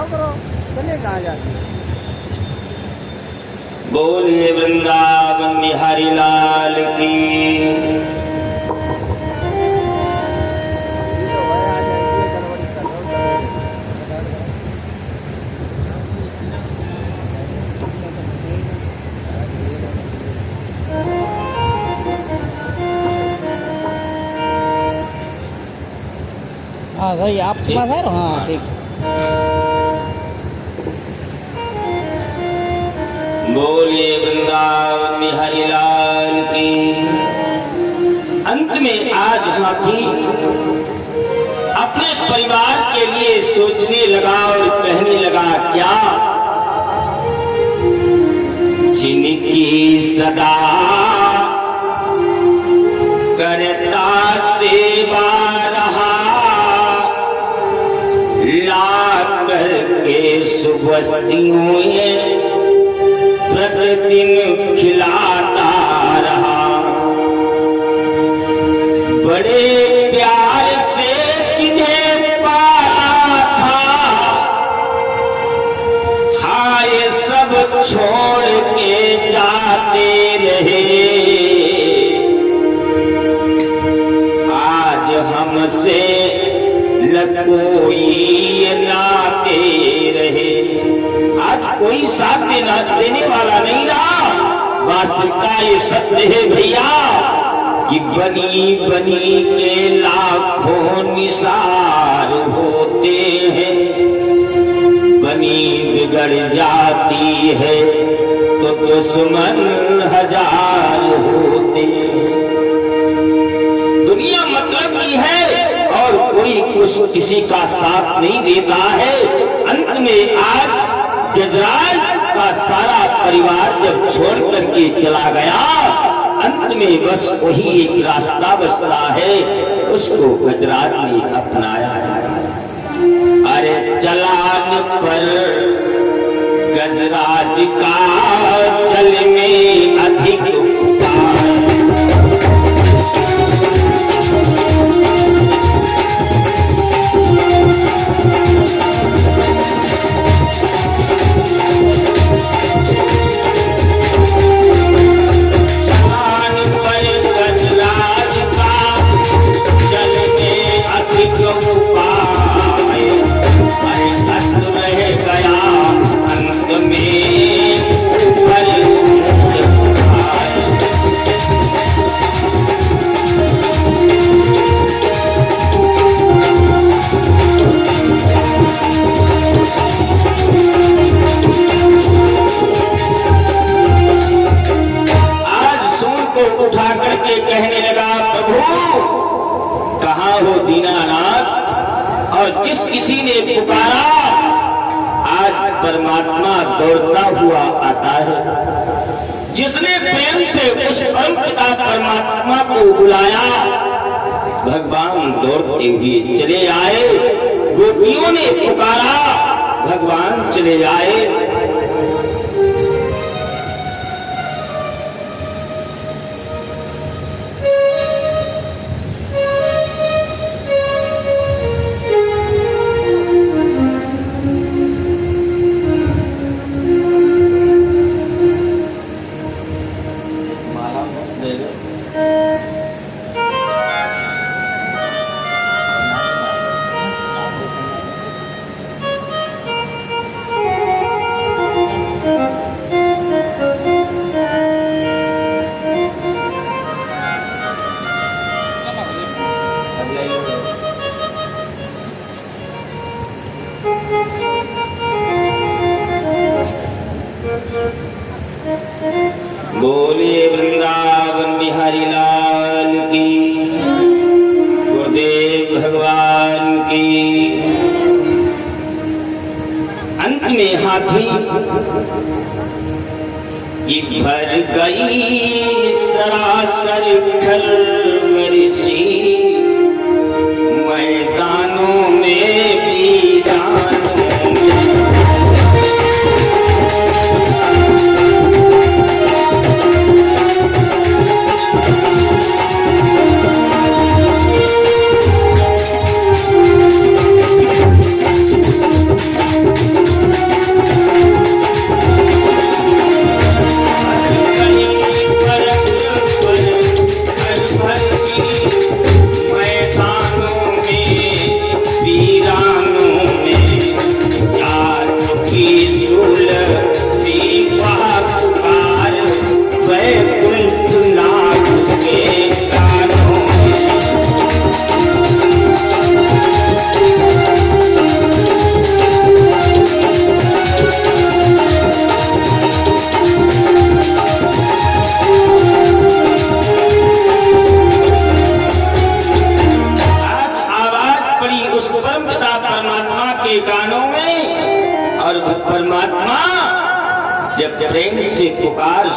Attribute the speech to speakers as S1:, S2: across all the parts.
S1: चले कहाँ जाते?
S2: बोलिए वृंदावन बिहारी लाल की।
S1: हाँ सही, आपके पास है? हाँ ठीक।
S2: बोलिए वृंदावन बिहारी लाल की। अंत में आज हाथी अपने परिवार के लिए सोचने लगा और कहने लगा, क्या जिनकी सदा करता सेवा रहा, ला करके सुबस्तियों प्रतिदिन खिलाता रहा, बड़े प्यार से जिन्हें पाला था, हाय सब छोड़ के जाते रहे, आज हमसे न कोई नाते रहे। आज कोई साथ देने वाला नहीं रहा। वास्तविकता ये सत्य है भैया कि बनी बनी के लाखों निसार होते हैं, बनी बिगड़ जाती है तो दुश्मन हजार होते हैं। दुनिया मतलब की है और कोई कुछ किसी का साथ नहीं देता है। अंत में आज गजराज का सारा परिवार जब छोड़ करके चला गया, अंत में बस वही एक रास्ता बचता है, उसको गजराज ने अपनाया। अरे चलान पर गजराज का जल में अधिक उठा करके कहने लगा, प्रभु कहाँ हो दीनानाथ? और जिस किसी ने पुकारा, आज परमात्मा दौड़ता हुआ आता है। जिसने प्रेम से उस परम पिता परमात्मा को बुलाया, भगवान दौड़ते हुए चले आए। गोपियों ने पुकारा, भगवान चले आए। बोलिए वृंदावन बिहारी लाल की, गुरुदेव भगवान की। अंत में हाथी की भर गई सरासर खलबली सी, मैदानों में वीरानों में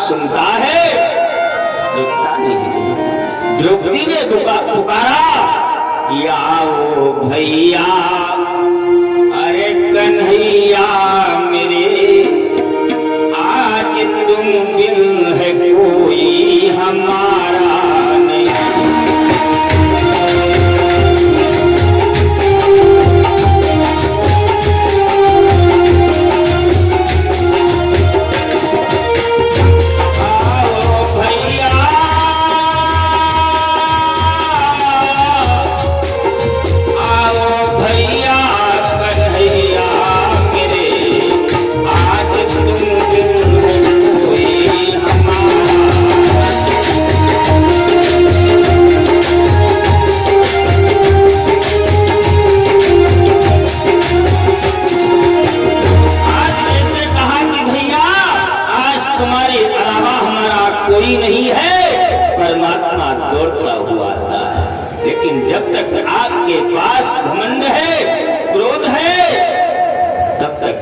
S2: सुनता है, रुकता नहीं। द्रौपदी ने पुकारा कि आओ भैया, अरे कन्हैया मेरे, आज तुम बिन है कोई हमारा नहीं।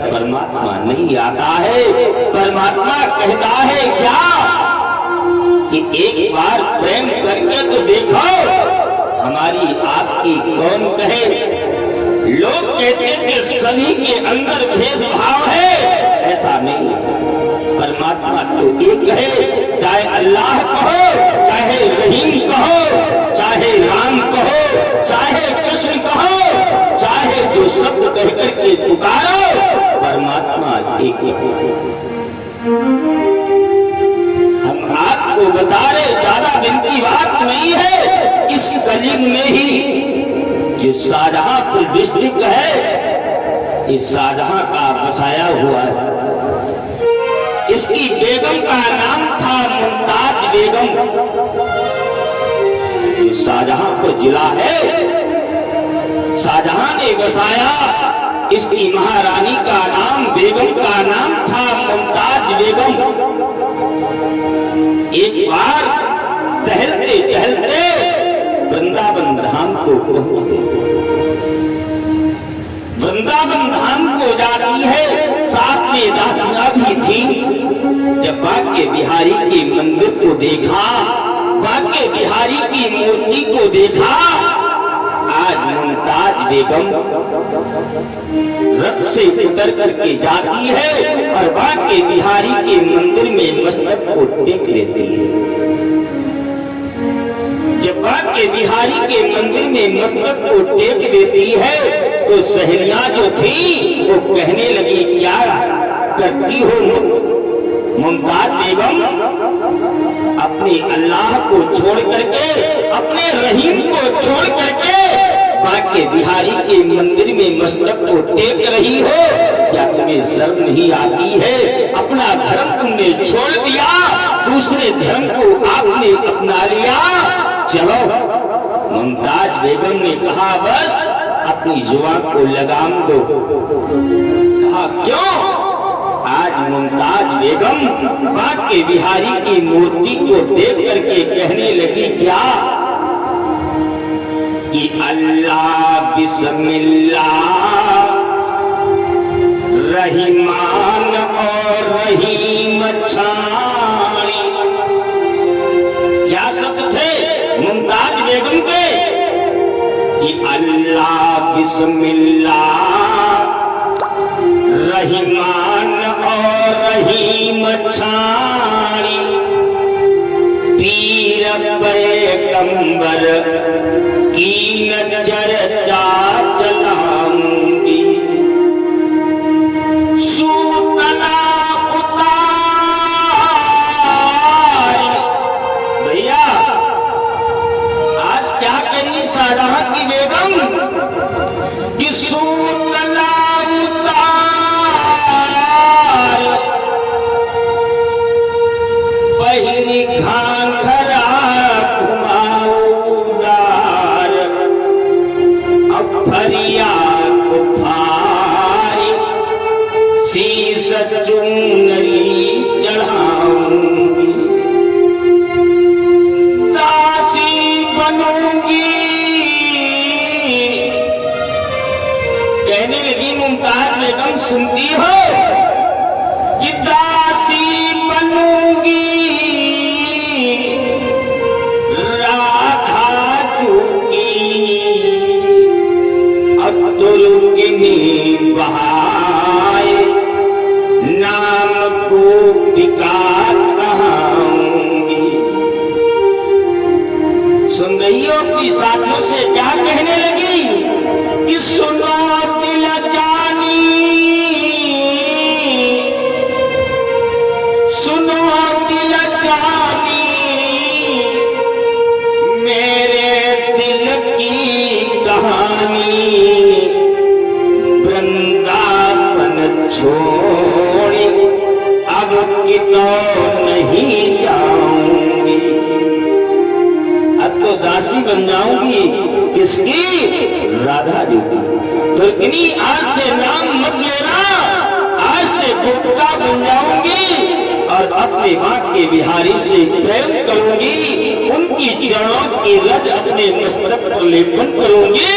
S2: परमात्मा नहीं आता है। परमात्मा कहता है क्या कि एक बार प्रेम करके तो देखो, हमारी आपकी कौन कहे। लोग कहते हैं कि सभी के अंदर भेदभाव है, ऐसा नहीं है। परमात्मा तो एक है, चाहे अल्लाह कहो, चाहे रहीम कहो, चाहे राम कहो, चाहे कृष्ण कहो, चाहे जो शब्द कहकर के पुकारो, परमात्मा एक ही। हम आपको बता रहे, ज्यादा दिन की बात नहीं है। इस कलयुग में ही जो शाहजहांपुर डिस्ट्रिक्ट है, इस शाहजहां का बसाया हुआ है। इसकी बेगम का नाम था मुमताज बेगम। जो शाहजहांपुर जिला है, शाहजहां ने बसाया। इसकी महारानी का नाम, बेगम का नाम था मुमताज बेगम। एक बार टहलते टहलते वृंदावन धाम को पहुंचते। वृंदावन धाम को जाती है, साथ में दासियां भी थी। जब बांके बिहारी के मंदिर को देखा, बांके बिहारी की मूर्ति को देखा, आज मुमताज बेगम रथ से उतर करके जाती है और बांके बिहारी के मंदिर में मस्तक को टेक लेती है। जब बांके बिहारी के मंदिर में मस्तक को टेक देती है तो सहेलियां जो थी वो कहने लगी, क्या करती हो मुमताज बेगम? अपने अल्लाह को छोड़ करके, अपने रहीम को छोड़ करके बांके बिहारी के मंदिर में मस्तक को टेक रही हो? क्या तुम्हें शर्म नहीं आती है? अपना धर्म तुमने छोड़ दिया, दूसरे धर्म को आपने अपना लिया। चलो, मुमताज बेगम ने कहा, बस अपनी जुबान को लगाम दो। कहा, क्यों? आज मुमताज बेगम बांके बिहारी की मूर्ति को देख करके कहने लगी, क्या कि अल्लाह बिस्मिल्लाह रहीमान और रहीम छाणी। क्या शब्द थे मुमताज बेगम के? कि अल्लाह बिस्मिल्लाह रहीमान और रहीम छाणी, पीर पैगंबर की न चर्चा चलाऊंगी। सूतना उतार। भैया आज क्या करी शाहजहां की बेगम कि सूतना उतार, पहिरी घाघरा फरिया को भारी, शीश चुनरी चढ़ाऊंगी। दासी बनूंगी। कहने लगी मुमताज बेगम, सुनती हो कि दासी बनूंगी, थी और अपनी साथियों से क्या कहने लगी कि सुनो दिल जानी, सुनो दिल जानी, मेरे दिल की कहानी, वृंदावन छोड़ी अब कितों नहीं जाऊंगी। अब तो दासी बन जाऊंगी किसकी? राधा जी की। तुर्कनी आज से नाम मत लेना, आज से गोपिका बन जाऊंगी और अपने माँ के बिहारी से प्रेम करूंगी, उनकी चरणों की रज अपने मस्तक पर लेपन करूंगी,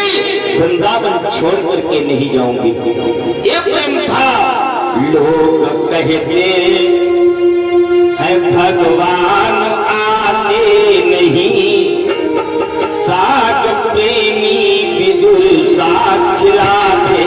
S2: वृंदावन छोड़ करके नहीं जाऊंगी। ये प्रेम था। लोग कहते हैं भगवान आते नहीं, साग प्रेमी विदुर साग खिलाते।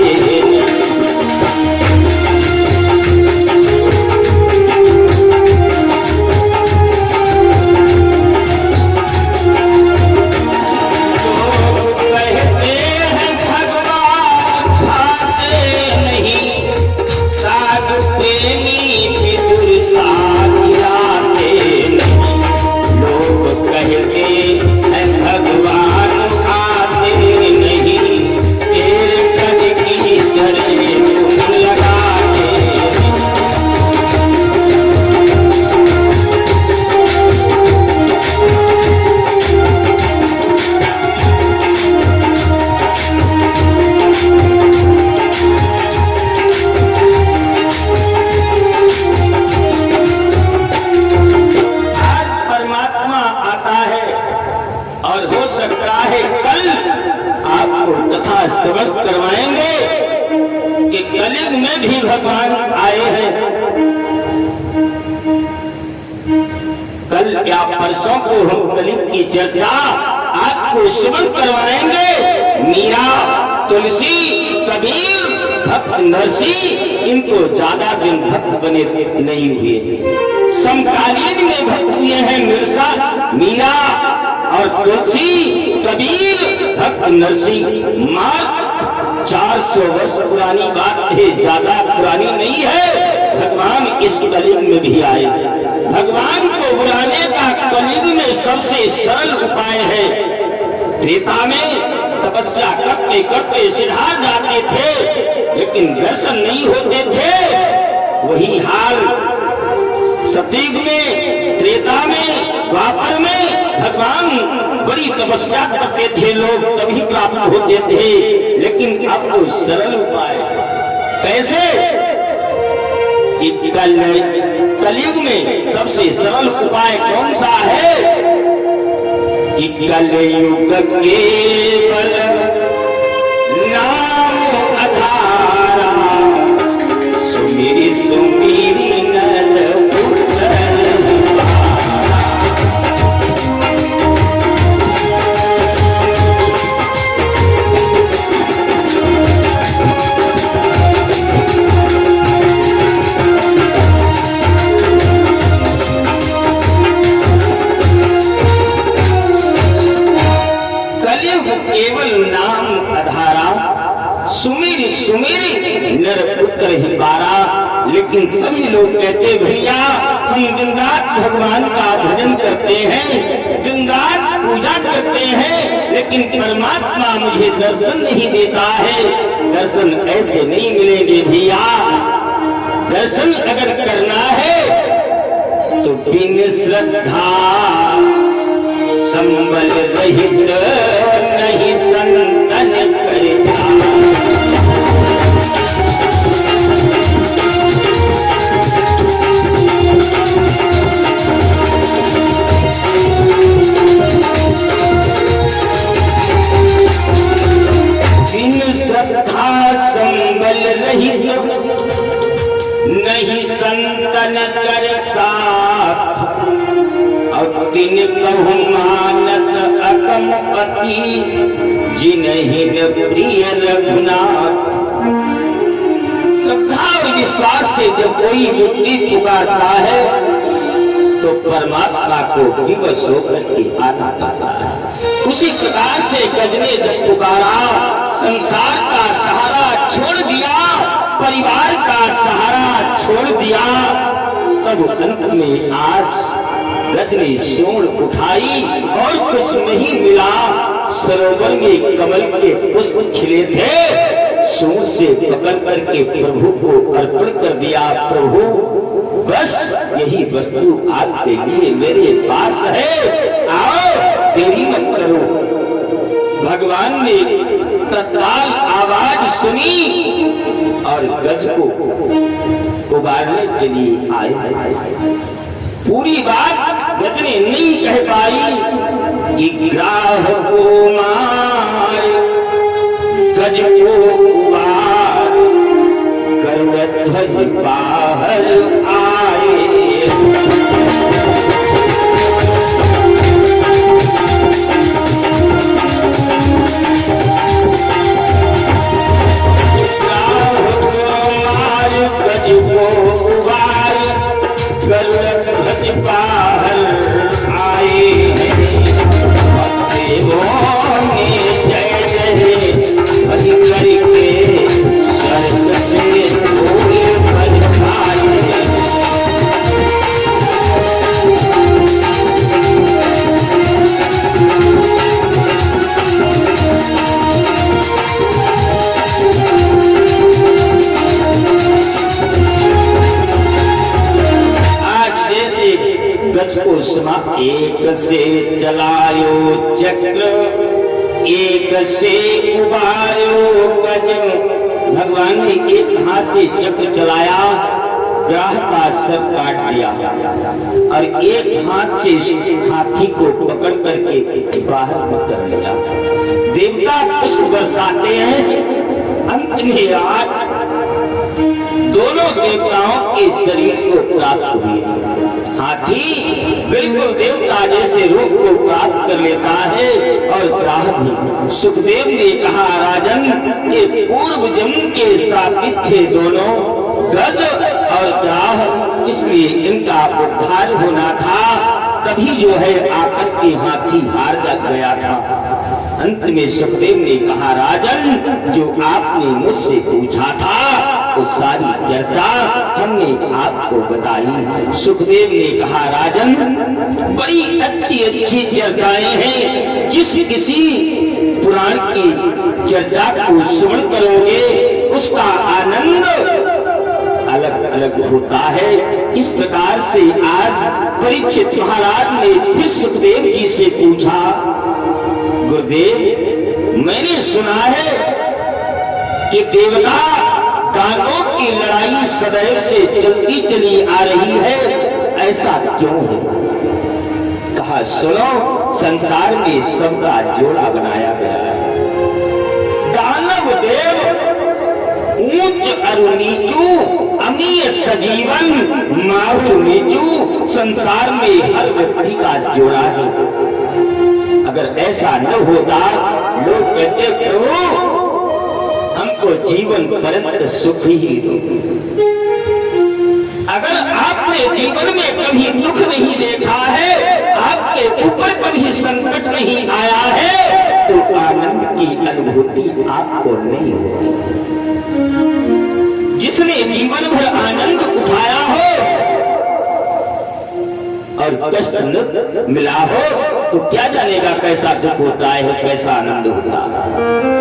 S2: करवाएंगे कि कलियुग में भी भगवान आए हैं। कल या परसों को हम कलियुग की चर्चा आपको श्रवण करवाएंगे। मीरा, तुलसी, कबीर, भक्त नरसिंह इनको ज्यादा दिन भक्त बने नहीं हुए। समकालीन में भक्त हुए हैं मिर्जा, मीरा और तुलसी, कबीर, भक्त नरसिंह। मात्र 400 वर्ष पुरानी बात है, ज्यादा पुरानी नहीं है। भगवान इस कलियुग में भी आए। भगवान को बुलाने का कलियुग में सबसे सरल उपाय है। त्रेता में तपस्या करते करते सिधार जाते थे लेकिन दर्शन नहीं होते थे। वही हाल सतयुग में, त्रेता में, द्वापर में भगवान बड़ी तपस्या करते थे, लोग तभी प्राप्त होते थे। लेकिन अब तो सरल उपाय कैसे? कलयुग में सबसे सरल उपाय कौन सा है कि कलयुग केवल नाम आधारा, सुमिरी सुमिरी नर सुमेरी नर पुत्र ही बारा। लेकिन सभी लोग कहते भैया हम दिन रात भगवान का भजन करते हैं, दिन रात पूजा करते हैं, लेकिन परमात्मा मुझे दर्शन नहीं देता है। दर्शन ऐसे नहीं मिलेंगे भैया। दर्शन अगर करना है तो बिन श्रद्धा संबल रहित नहीं संतन करे। श्रद्धा संबल रहित नहीं संतन कर साथ, अब दिन कहूँ मानस अकम पति जिन्हिन प्रिय रघुनाथ। श्रद्धा और विश्वास से जब कोई व्यक्ति पुकारता है तो परमात्मा को विवश होकर के आना पड़ता है। उसी प्रकार से गज ने जब पुकारा, संसार का सहारा छोड़ दिया, परिवार का सहारा छोड़ दिया, तब अंत में आज गज ने सूंड उठाई और कुछ नहीं मिला। सरोवर में कमल के पुष्प खिले थे, सूंड से पकड़ करके प्रभु को अर्पण कर दिया। प्रभु बस यही वस्तु आपके लिए मेरे पास है, आओ देरी मत करो। भगवान ने तत्काल आवाज सुनी और गज को उबारने के लिए आए। पूरी बात गज ने नहीं कह पाई कि ग्राह को मार, गज को उबार, गरुड़ ध्वज बाहर आए। एक से चलायो चक्र, एक से उबारो गज। भगवान ने एक हाथ से चक्र चलाया, ग्राह का सर काट दिया और एक हाथ से हाथी को पकड़ करके बाहर कर लिया। देवता पुष्प बरसाते हैं। अंत में आज दोनों देवताओं के शरीर को प्राप्त हुई। हाथी बिल्कुल देवता जैसे रूप को प्राप्त कर लेता है और ग्राह भी। सुखदेव ने कहा, राजन ये पूर्व जन्म के श्रापित थे दोनों, गज और ग्राह, इसलिए इनका उद्धार होना था। तभी जो है आकर के हाथी हार गया था। अंत में सुखदेव ने कहा, राजन जो आपने मुझसे पूछा था वो सारी चर्चा हमने आपको बताई। सुखदेव ने कहा, राजन बड़ी अच्छी अच्छी चर्चाएं हैं। जिस किसी पुराण की चर्चा को श्रवण करोगे उसका आनंद अलग अलग होता है। इस प्रकार से आज परीक्षित महाराज ने फिर सुखदेव जी से पूछा, गुरुदेव मैंने सुना है कि देवता दानवों की लड़ाई सदैव से चलती चली आ रही है, ऐसा क्यों है? कहा, सुनो, संसार में सबका जोड़ा बनाया गया है। दानव देव ऊंच अरु नीचू, अमीय सजीवन माहु नीचू, संसार में हर व्यक्ति का जोड़ा है। अगर ऐसा न होता, लोग कहते प्रभु हमको जीवन पर्यंत सुख ही दो। अगर आपने जीवन में कभी दुख नहीं देखा है, आपके ऊपर कभी संकट नहीं आया है, तो आनंद की अनुभूति आपको नहीं होगी। जिसने जीवन भर आनंद उठाया हो और कष्ट न मिला हो तो क्या जानेगा कैसा दुख होता है, कैसा आनंद होता है।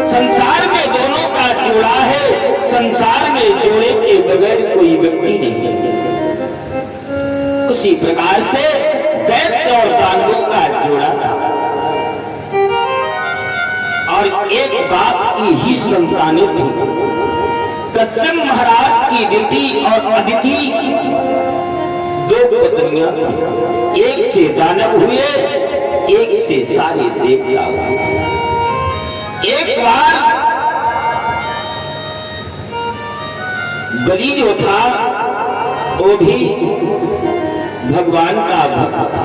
S2: संसार में दोनों का जोड़ा है। संसार में जोड़े के बगैर कोई व्यक्ति नहीं है। उसी प्रकार से दैत्य और दानवों का जोड़ा था और एक बाप की ही संतानें थी। कच्छप महाराज की दिति और अदिति दो पत्नियां थी। एक से दानव हुए, एक से सारे देवता हुए। एक बार बलि जो था वो भी भगवान का भक्त था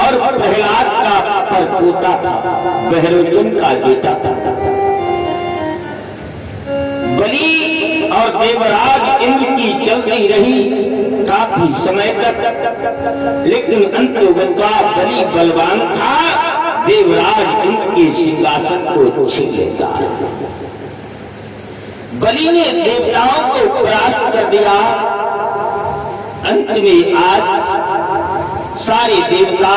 S2: और प्रहलाद का परपोता था, बहरोचन का बेटा था। बलि और देवराज इंद्र की चलती रही। काम काफी समय तक, लेकिन अंतोगत्वा बलि बलवान था, देवराज उनके सिंहासन को छीन लेता। बलि ने देवताओं को परास्त कर दिया। अंत में आज सारे देवता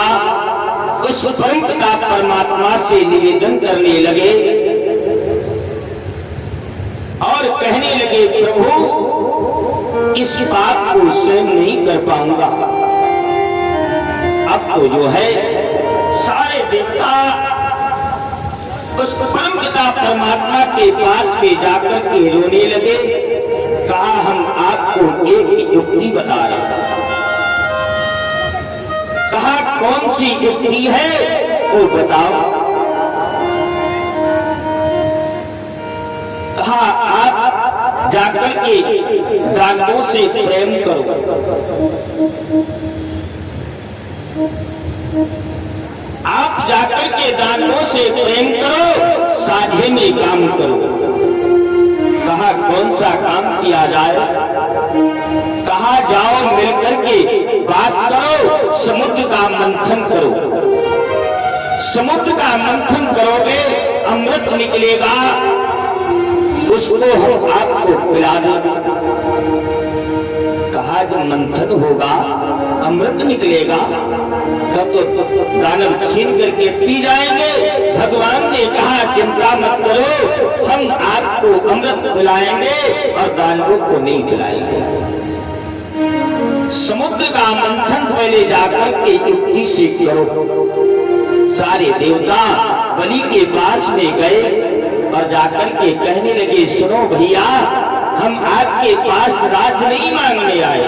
S2: उस परम पिता परमात्मा से निवेदन करने लगे और कहने लगे, प्रभु इस बात को स्वयं नहीं कर पाऊंगा। अब तो जो है सारे देवता उस परम पिता परमात्मा के पास में जाकर के रोने लगे। कहा, हम आपको एक युक्ति बता रहे हैं। कहा, कौन सी युक्ति है वो बताओ। कहा, आप जाकर के दानवों से प्रेम करो। आप जाकर के दानवों से प्रेम करो, साझे में काम करो। कहा, कौन सा काम किया जाए। कहा, जाओ मिलकर के बात करो, समुद्र का मंथन करो। समुद्र का मंथन करोगे, अमृत निकलेगा, उसको हम आपको पिला देंगे। कहा, जब मंथन होगा, अमृत निकलेगा, तब तो दानव छीन करके पी जाएंगे। भगवान ने कहा, चिंता मत करो, हम आपको अमृत पिलाएंगे और दानवों को नहीं पिलाएंगे। समुद्र का मंथन पहले जाकर के युक्ति से करो। सारे देवता बलि के पास में गए और जाकर के कहने लगे, सुनो भैया, हम आपके पास राज नहीं मांगने आए,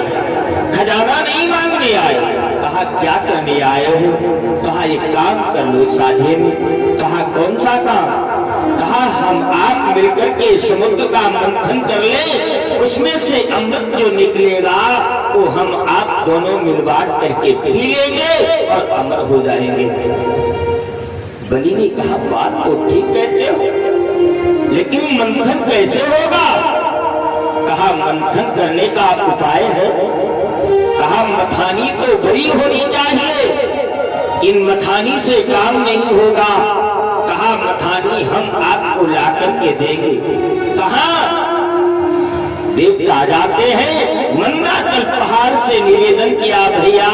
S2: खजाना नहीं मांगने आए। कहा, क्या करने आए हो। कहा, एक काम कर लो साझे में। कहा, कौन सा काम। कहा, हम आप मिलकर के समुद्र का मंथन कर ले, उसमें से अमृत जो निकलेगा वो हम आप दोनों मिलवाट करके पी लेंगे और अमर हो जाएंगे। बलि ने कहा, बात तो ठीक कहते हो, लेकिन मंथन कैसे होगा। कहा, मंथन करने का उपाय है। कहा, मथानी तो बड़ी होनी चाहिए, इन मथानी से काम नहीं होगा। कहा, मथानी हम आपको ला करके देंगे। कहा, देवता जाते हैं, मंदाचल पहाड़ से निवेदन किया, भैया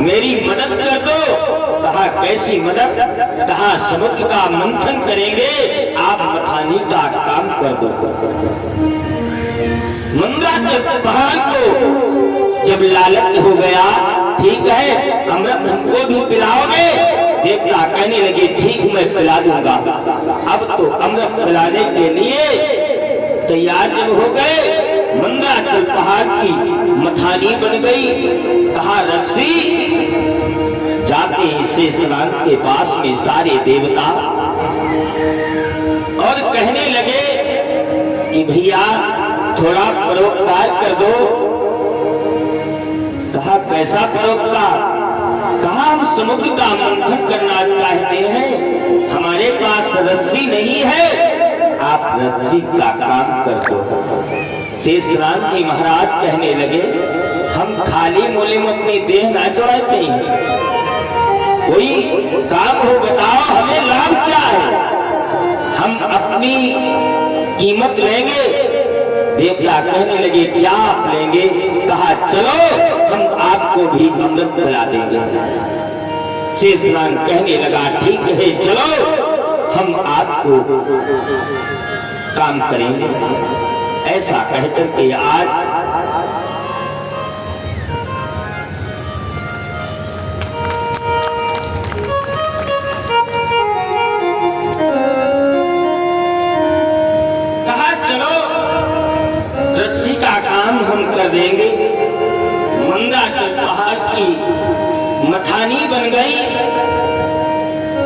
S2: मेरी मदद कर दो। कहा, कैसी मदद। कहा, समुद्र का मंथन करेंगे, आप मथानी का काम कर दो। मंदाचल पहाड़ को जब लालच हो गया, ठीक है अमृत हमको भी पिलाओगे। देवता कहने लगे, ठीक मैं पिला दूंगा। अब तो अमृत पिलाने के लिए तैयार जब हो गए, मंदाचल पहाड़ की मथानी बन गई। कहा, रस्सी। जाते ही शेषनाग के पास में सारे देवता और कहने लगे कि भैया थोड़ा परोपकार कर दो। कहा, कैसा परोपकार। कहा, हम समुद्र का मंथन करना चाहते हैं, हमारे पास रस्सी नहीं है, आप रस्सी का काम कर दो। शेषनाग जी महाराज कहने लगे, हम खाली मूले में अपनी देह ना चढ़ाते हैं, कोई काम हो बताओ, हमें लाभ क्या है, हम अपनी कीमत लेंगे। देवता कहने लगे, क्या आप लेंगे। कहा, चलो हम आपको भी अमृत पिला देंगे। शेषनाग कहने लगा, ठीक है चलो हम आपको काम करेंगे। ऐसा कहकर के आज कहा, चलो रस्सी का काम हम कर देंगे। मंदाचल पहाड़ की मथानी बन गई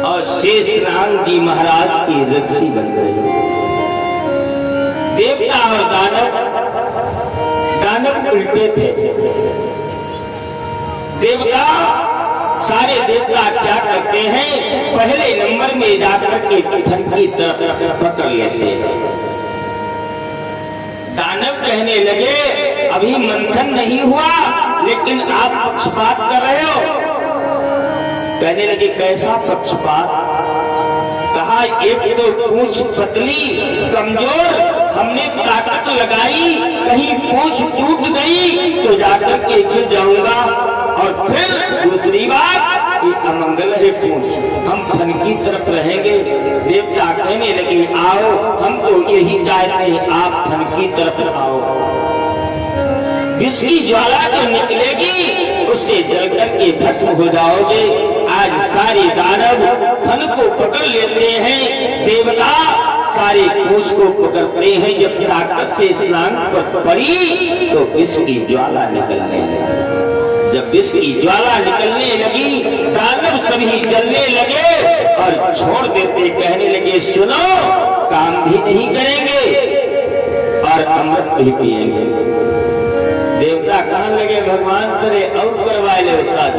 S2: और शेषनाग जी महाराज की रस्सी बन गई। देवता और दानव उल्टे थे। देवता सारे देवता क्या करते हैं, पहले नंबर में जाकर के पत्थर की तरफ पकड़ लेते हैं। दानव कहने लगे, अभी मंथन नहीं हुआ, लेकिन आप पक्षपात कर रहे हो। कहने लगे कैसा पक्षपात? कहा एक तो पूंछ पतली कमजोर, हमने ताकत लगाई, कहीं पूंछ टूट गई तो जाकर के गिर जाऊंगा। और फिर दूसरी बात कि अमंगल है पूंछ, हम धन की तरफ रहेंगे। देवता कहने लगे आओ, हम तो यही चाहते हैं आप धन की तरफ आओ। जिसकी ज्वाला जो निकलेगी उससे जल करके भस्म हो जाओगे। आज सारे दानव धन को पकड़ लेते हैं, देवता सारे पूंछ को पकड़ते हैं। जब ताकत से स्नान पर पड़ी तो विष की ज्वाला निकलने लगी। जब विष की ज्वाला निकलने लगी दानव सभी जलने लगे और छोड़ देते, कहने लगे सुनो, काम भी नहीं करेंगे और अमृत भी पिएंगे। देवता कहने लगे भगवान से और करवा ले साथ,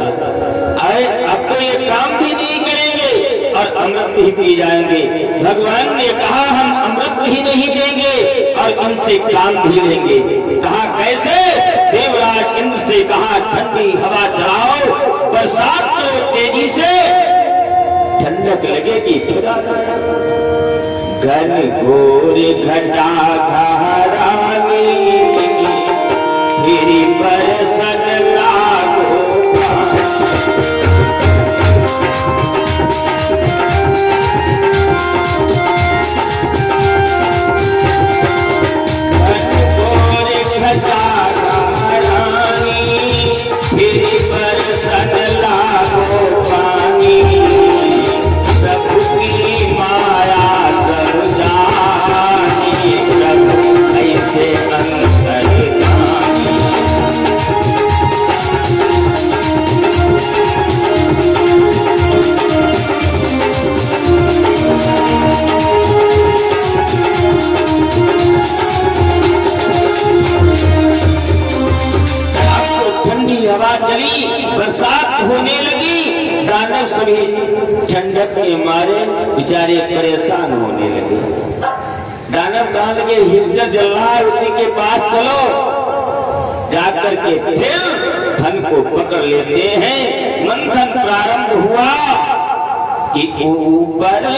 S2: अरे अब तो ये काम भी नहीं करेंगे और अमृत भी पी जाएंगे। भगवान ने कहा हम अमृत ही नहीं देंगे और इनसे काम भी लेंगे। कहा कैसे? देवराज इंद्र से कहा ठंडी हवा चलाओ, बरसात करो तेजी से, ठंडक लगेगी फिर आ घन घोर घटा घरानी फिर बरसन लागो। बरसात होने लगी, दानव सभी ठंडक के मारे बेचारे परेशान होने लगे। दानव कहने लगे हीटर जल रहा है उसी के पास चलो, जाकर के फिर धन को पकड़ लेते हैं। मंथन प्रारंभ हुआ कि ऊपर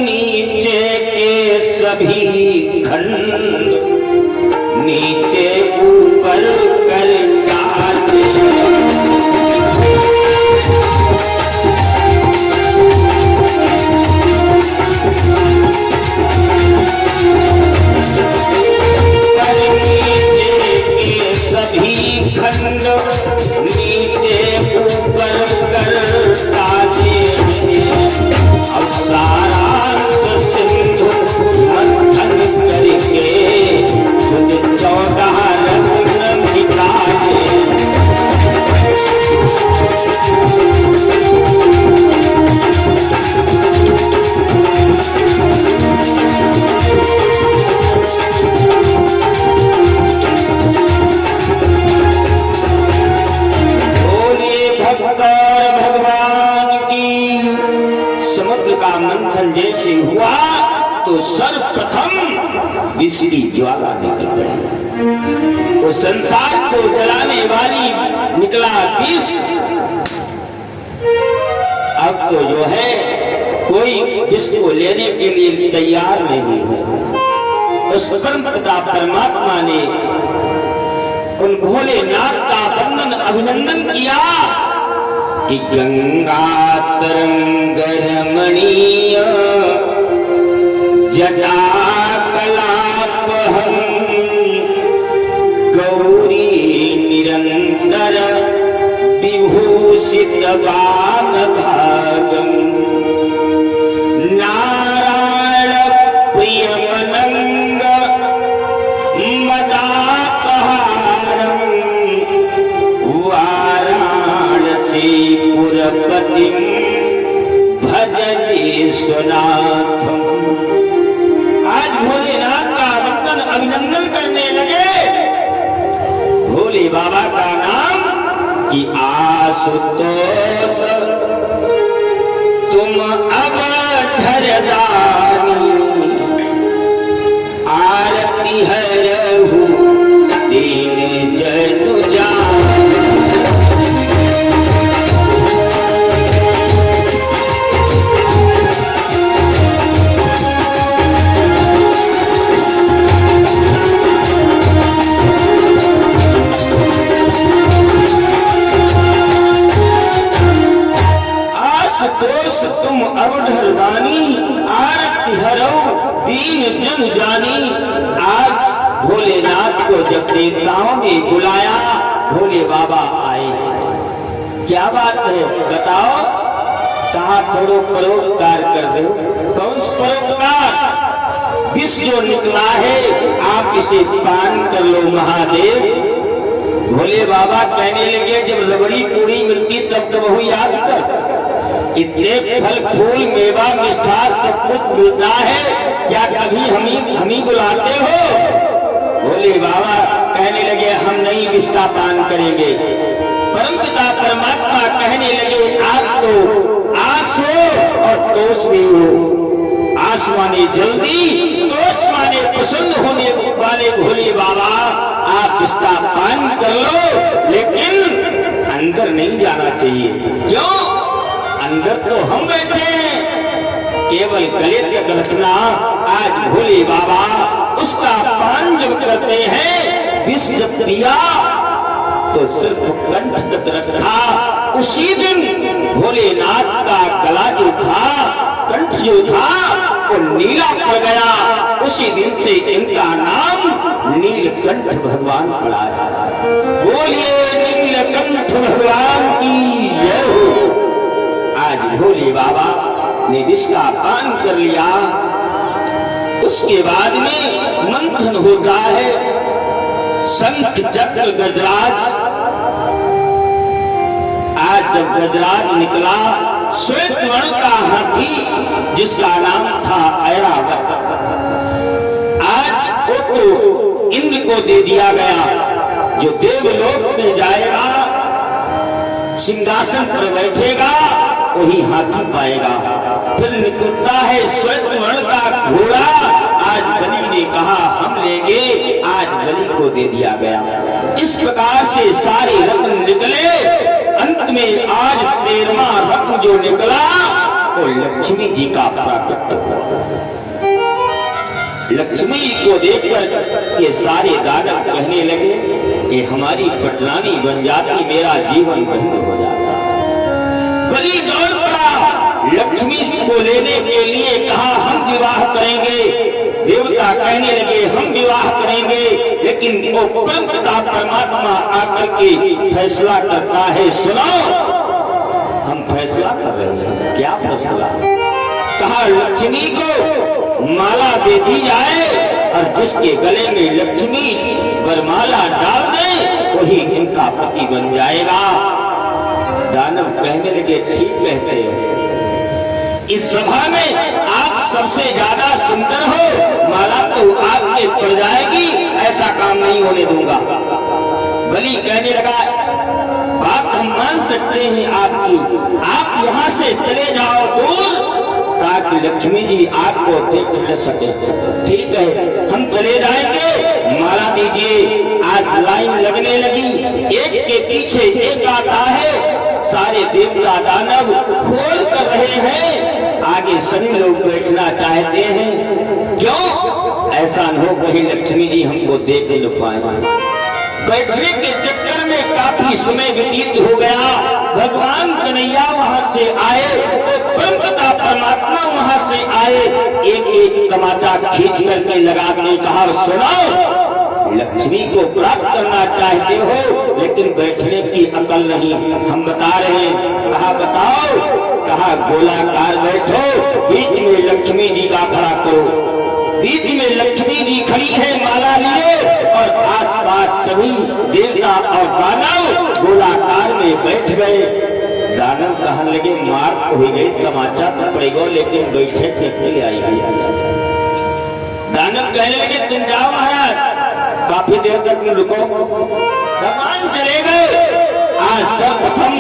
S2: नीचे के सभी खंड नीचे ऊपर कर नीचे ऊपर कर डाले अब सारा सिंधु मंथन करके 14 रत्न मिटाए। मंथन जैसे हुआ तो सर्वप्रथम विष की ज्वाला निकल पड़ी। वो संसार को जलाने वाली निकला विष। अब तो जो है कोई विष को लेने के लिए तैयार नहीं है। उस परमपिता परमात्मा ने उन भोलेनाथ का वंदन अभिनंदन किया कि गंगा तरंग रमणीय जटा कलापहं गौरी निरंतर विभूषित वाम भागम नारायण प्रियमनंग मदापहारम पुरपतिं भजते सुनाथम। आज भोलेनाथ का वंदन अभिनंदन करने लगे। भोले बाबा का नाम कि आशुतोष तुम अब धरदानी आरती हरहु दीन जनु जान। दोष तुम अवढर दानी, आरती हरो दीन जन जानी। आज भोलेनाथ को जब देवताओं ने बुलाया, भोले बाबा आए। क्या बात है बताओ? कहा थोड़ो परोपकार कर दो। कौन सा परोपकार? विष जो निकला है आप इसे पान कर लो महादेव। भोले बाबा कहने लगे जब रबड़ी पूरी मिलती तब तो बहु याद कर। इतने फल फूल मेवा मिष्ठान सब कुछ मिलता है, क्या कभी हम ही बुलाते हो? भोले बाबा कहने लगे हम नहीं विष का पान करेंगे। परमपिता परमात्मा कहने लगे आप तो आस हो और तोष भी हो। आस माने जल्दी, तोष माने प्रसन्न होने वाले भोले बाबा आप इसका पान कर लो, लेकिन अंदर नहीं जाना चाहिए। क्यों? अंदर तो हम बैठे हैं, केवल गले तक रखना। आज भोले बाबा उसका पान जब करते हैं, विष जब पिया तो सिर्फ कंठ तक रखा। उसी दिन भोलेनाथ का गला जो था, कंठ जो था, वो नीला पड़ गया। उसी दिन से इनका नाम नीलकंठ भगवान पड़ा है। बोलिए नीलकंठ भगवान की जय हो। आज भोले बाबा ने विष का पान कर लिया। उसके बाद में मंथन होता है। शंख चक्र गजराज, आज जब गजराज निकला, श्वेत वर्ण का हाथी जिसका नाम था ऐरावत, आज वो तो इंद्र को दे दिया गया। जो देवलोक में जाएगा, सिंहासन पर बैठेगा, वही हाथी पाएगा। फिर निकलता है श्वेत वर्ण का घोड़ा। आज बलि ने कहा हम लेंगे, आज बलि को दे दिया गया। इस प्रकार से सारे रत्न निकले। अंत में आज 13वां रत्न जो निकला वो लक्ष्मी जी का प्राकट्य हुआ। लक्ष्मी को देखकर ये सारे दानव कहने लगे ये हमारी पटरानी बन जाती, मेरा जीवन बंद हो जाता। बलि दौड़ पड़ा लक्ष्मी को लेने के लिए, कहा हम विवाह करेंगे। देवता कहने लगे हम विवाह करेंगे, लेकिन वो परमपिता परमात्मा आकर के फैसला करता है। सुनो, हम फैसला कर रहे हैं। क्या फैसला? कहा लक्ष्मी को माला दे दी जाए और जिसके गले में लक्ष्मी वरमाला डाल दे वही इनका पति बन जाएगा। दानव कहने लगे ठीक कहते हो। इस सभा में आप सबसे ज्यादा सुंदर हो, माला तो आपके पड़ जाएगी, ऐसा काम नहीं होने दूंगा। बलि कहने लगा बात हम मान सकते हैं आपकी, आप यहाँ से चले जाओ दूर ताकि लक्ष्मी जी आपको देख न सके। ठीक है हम चले जाएंगे, माला दीजिए। आज लाइन लगने लगी, एक के पीछे एक आता है। सारे देवता दानव खोल कर रहे हैं, आगे सभी लोग बैठना चाहते हैं। क्यों? ऐसा न हो कहीं लक्ष्मी जी हमको देख न पाए। बैठने के चक्कर में काफी समय व्यतीत हो गया। भगवान कन्हैया वहां से आए, तो परमपिता परमात्मा वहां से आए। एक एक तमाचा खींच करके लगा के कहा सुनो, लक्ष्मी को प्राप्त करना चाहते हो लेकिन बैठने की अकल नहीं, हम बता रहे हैं। कहा बताओ। कहा गोलाकार बैठो, बीच में लक्ष्मी जी का खड़ा करो। बीच में लक्ष्मी जी खड़ी है माला लिए, और आसपास सभी देवता और दानव गोलाकार में बैठ गए। दानव कहने लगे मार तो हो गई, तमाचा तो पड़ेगा, लेकिन बैठे के आई गई। दानव कहने लगे तुम जाओ महाराज, काफी देर तक रुको। भगवान चले गए। आज सर्वप्रथम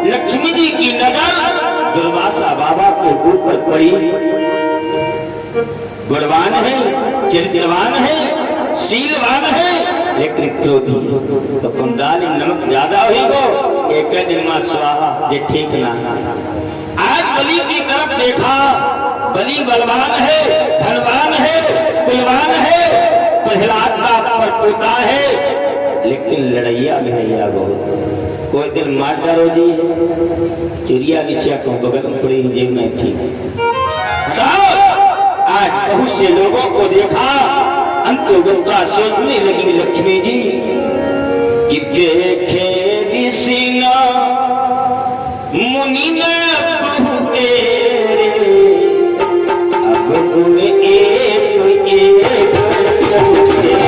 S2: लक्ष्मी जी की नजर दुर्वासा बाबा के ऊपर पड़ी। गुणवान है, चरित्रवान है, शीलवान है, लेकिन क्रोधी। तो कुंदाली नमक ज्यादा हुई गो, एक दिन मां स्वाहा ये ठीक ना। आज बलि की तरफ देखा, बलि बलवान है, धनवान है, कुलवान है, प्रहलाद का परपोता है, लेकिन लड़ैया बहुत। कोई दिन मार डालो जी, चिड़िया विषया को बगल में पड़ी जेब में थी। आज बहुत से लोगों को देखा, अंतर्गता सोचने लगी लक्ष्मी जी कि देखे ऋषि न मुनि न बहु तेरे, अब गुण एक एक सब तेरे।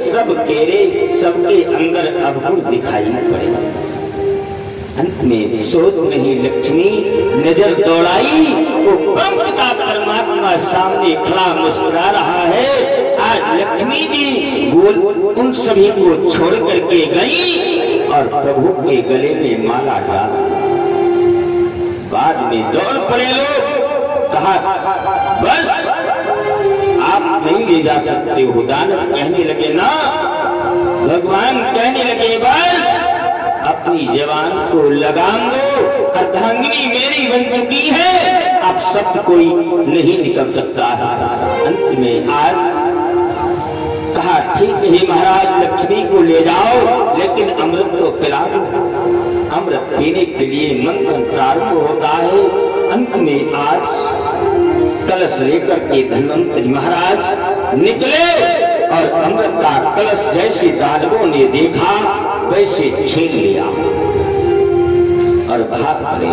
S2: सब केरे, सबके अंदर अवगुण दिखाई पड़े। अंत में सोच नहीं लक्ष्मी नजर दौड़ाई, वो परम पिता परमात्मा सामने खड़ा मुस्कुरा रहा है। आज लक्ष्मी जी उन सभी को छोड़ करके गई और प्रभु के गले में माला डाल। बाद में दौड़ पड़े लोग, कहा बस आप नहीं ले जा सकते हो। दानव कहने लगे ना, भगवान कहने लगे बस अपनी जवान को लगाम दो, अर्धांगिनी मेरी बन चुकी है, अब सब कोई नहीं निकल सकता है। अंत में आज कहा ठीक है महाराज, लक्ष्मी को ले जाओ, लेकिन अमृत को पिला दो। अमृत पीने के लिए मंथन प्रारंभ होता है। अंत में आज कलश लेकर के धन्वंतरी महाराज निकले और अमृत का कलश जैसे दानवों ने देखा वैसे छीन लिया और भाग पड़े।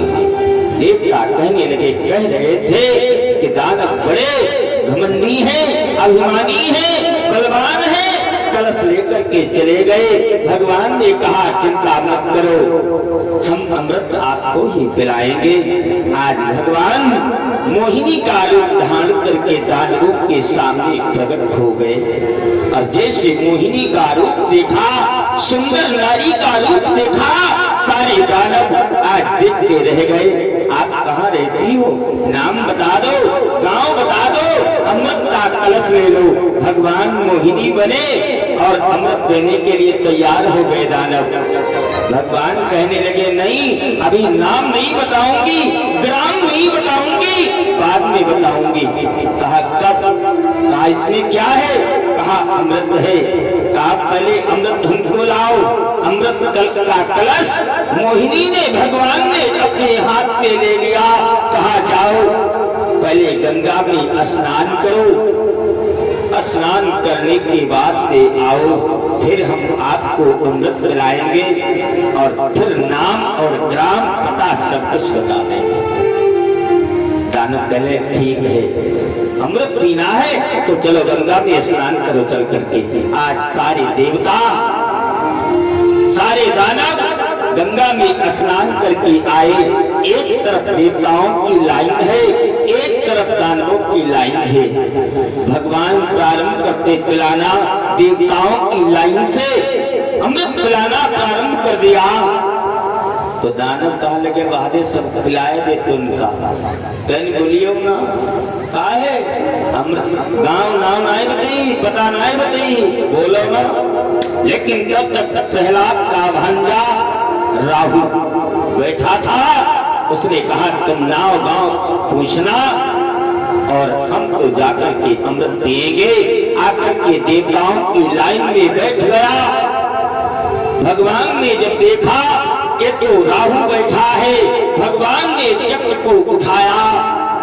S2: देवता कहने लगे, कह रहे थे कि दानव बड़े घमंडी हैं, अभिमानी हैं, बलवान हैं, कलश लेकर के चले गए। भगवान ने कहा चिंता मत करो, हम अमृत आपको ही पिलाएंगे। आज भगवान मोहिनी का रूप धारण करके दानवों के सामने प्रकट हो गए और जैसे मोहिनी का रूप देखा, सुंदर नारी का रूप देखा, सारे दानव आज देखते रह गए। आप कहाँ रहती हो, नाम बता दो, गांव बता दो, अमृत का कलश ले लो। भगवान मोहिनी बने और अमृत देने के लिए तैयार हो गए दानव। भगवान कहने लगे नहीं, अभी नाम नहीं बताऊंगी, ग्राम नहीं बताऊंगी, बाद में बताऊंगी। कहा कब? कहा इसमें क्या है? कहा अमृत है। कहा पहले अमृत हमको लाओ। अमृत का कलश मोहिनी ने, भगवान ने अपने हाथ में ले लिया। कहा जाओ पहले गंगा में स्नान करो, स्नान करने के बाद ले आओ, फिर हम आपको अमृत पिलाएंगे और फिर नाम और ग्राम पता सब कुछ बता देंगे। दानव कहले ठीक है, अमृत पीना है तो चलो गंगा में स्नान करो चल करके। आज सारे देवता, सारे दानव गंगा में स्नान करके आए। एक तरफ देवताओं की लाइन है, एक तरफ दानवों की लाइन है। भगवान प्रारंभ करते पिलाना, देवताओं की लाइन से अमृत पिलाना प्रारंभ कर दिया तो दानव कहा लगे वादे सब पिलाए दे तुमका कहीं बोलियो ना काहे अमृत गांव नाम नाय बताई, पता नाय बताई, बोलो ना। लेकिन तब तक प्रहलाद का भांजा राहु बैठा था, उसने कहा तुम नाव गांव पूछना और हम तो जाकर के अमृत पिएंगे। आकर के देवताओं की लाइन में बैठ गया। भगवान ने जब देखा ये तो राहु बैठा है, भगवान ने चक्र को उठाया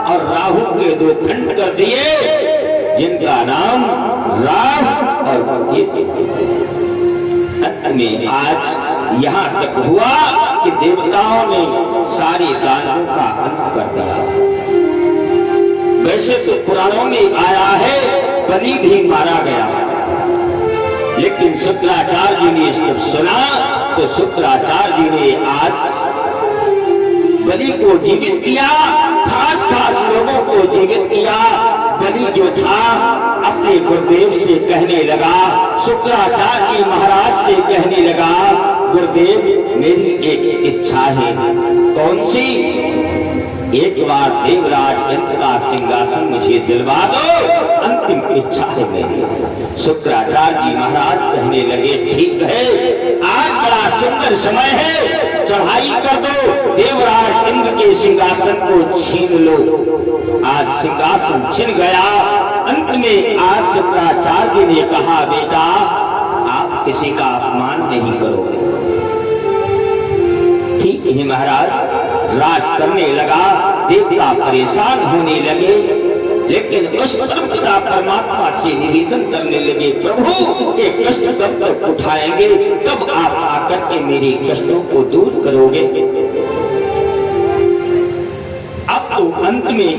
S2: और राहु के दो खंड कर दिए जिनका नाम राहु और केतु। अंत में आज यहाँ तक हुआ कि देवताओं ने सारे दानवों का अंत कर दिया। वैसे तो पुराणों में आया है बलि भी मारा गया, लेकिन शुक्राचार्य जी ने जब सुना तो शुक्राचार्य जी ने आज बलि को जीवित किया, खास खास लोगों को जीवित किया। बलि जो था अपने गुरुदेव से कहने लगा, शुक्राचार्य जी महाराज से कहने लगा, गुरुदेव मेरी एक इच्छा है। कौन सी? एक बार देवराज इंद्र का सिंहासन मुझे दिलवा दो, अंतिम इच्छा है मेरी। शुक्राचार्य जी महाराज कहने लगे, ठीक है, आज बड़ा सुंदर समय है, चढ़ाई कर दो, देवराज इंद्र के सिंहासन को छीन लो। आज सिंहासन छिन गया। अंत में आज शुक्राचार्य ने कहा, बेटा आप किसी का अपमान नहीं करोगे। ठीक है महाराज, राज करने लगा। देवता परेशान होने लगे, लेकिन उस परमपिता परमात्मा से निवेदन करने लगे, प्रभु ये कष्ट कब तक उठाएंगे, कब आप आकर के मेरे कष्टों को दूर करोगे। अब तो अंत में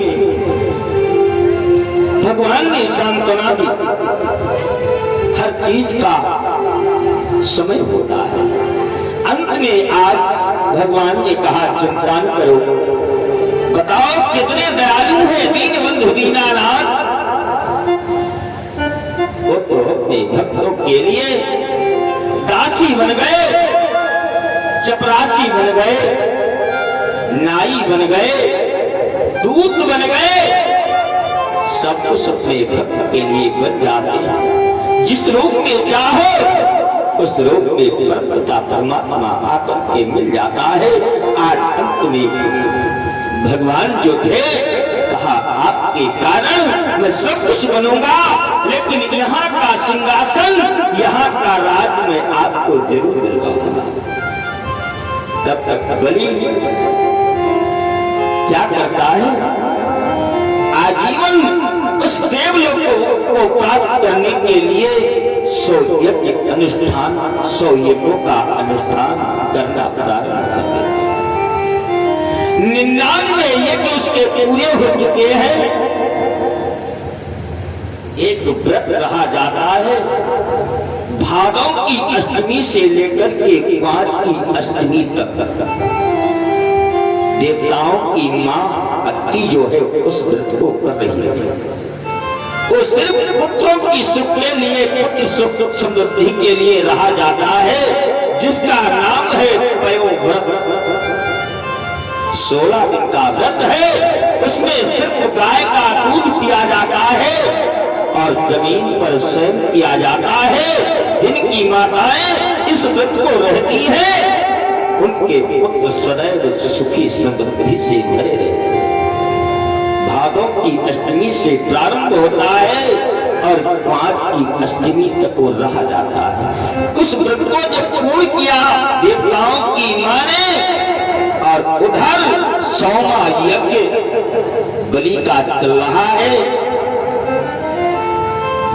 S2: भगवान ने सांत्वना दी। हर चीज का समय होता है। अंत में आज भगवान ने कहा, चिंता न करो, बताओ कितने दयालु हैं दीनबंधु दीनानाथ। वो तो अपने भक्तों के लिए दासी बन गए, चपरासी बन गए, नाई बन गए, दूत बन गए, सब कुछ अपने भक्त के लिए बन जाते हैं। जिस रूप में चाहो उस रूप में परमपिता परमात्मा आकर के मिल जाता है। आज अंत में भगवान जो थे, कहा आपके कारण मैं सब कुछ बनूंगा, लेकिन यहाँ का सिंहासन, यहाँ का राज मैं आपको जरूर दिलवाऊंगा। तब तक बलि क्या करता है, आजीवन उस देवलोक को प्राप्त करने के लिए 100 यज्ञ अनुष्ठान, 100 यज्ञों का अनुष्ठान करना प्रारंभ कर देता। 99 यज्ञ उसके पूरे हो चुके हैं। एक व्रत रहा जाता है, भादों की अष्टमी से लेकर के कुंवर की अष्टमी तक देवताओं की मां अत्ति जो है उस व्रत को कर रही है। वो सिर्फ पुत्रों की सुख के लिए, पुत्र सुख समृद्धि के लिए रहा जाता है, जिसका नाम है पयोव्रत। 16 दिन का व्रत है। उसमें सिर्फ गाय का दूध पिया जाता है और जमीन पर शयन किया जाता है। जिनकी माताएं इस व्रत को रहती हैं, उनके पुत्र सदैव सुखी समृद्धि से भरे रहते हैं। भादों की अष्टमी से प्रारंभ होता है और कुंवर की अष्टमी तक वो रहा जाता है। उस व्रत को जब पूर्ण किया देवताओं की मां ने, और उधर 100वां यज्ञ बलि का चल रहा है,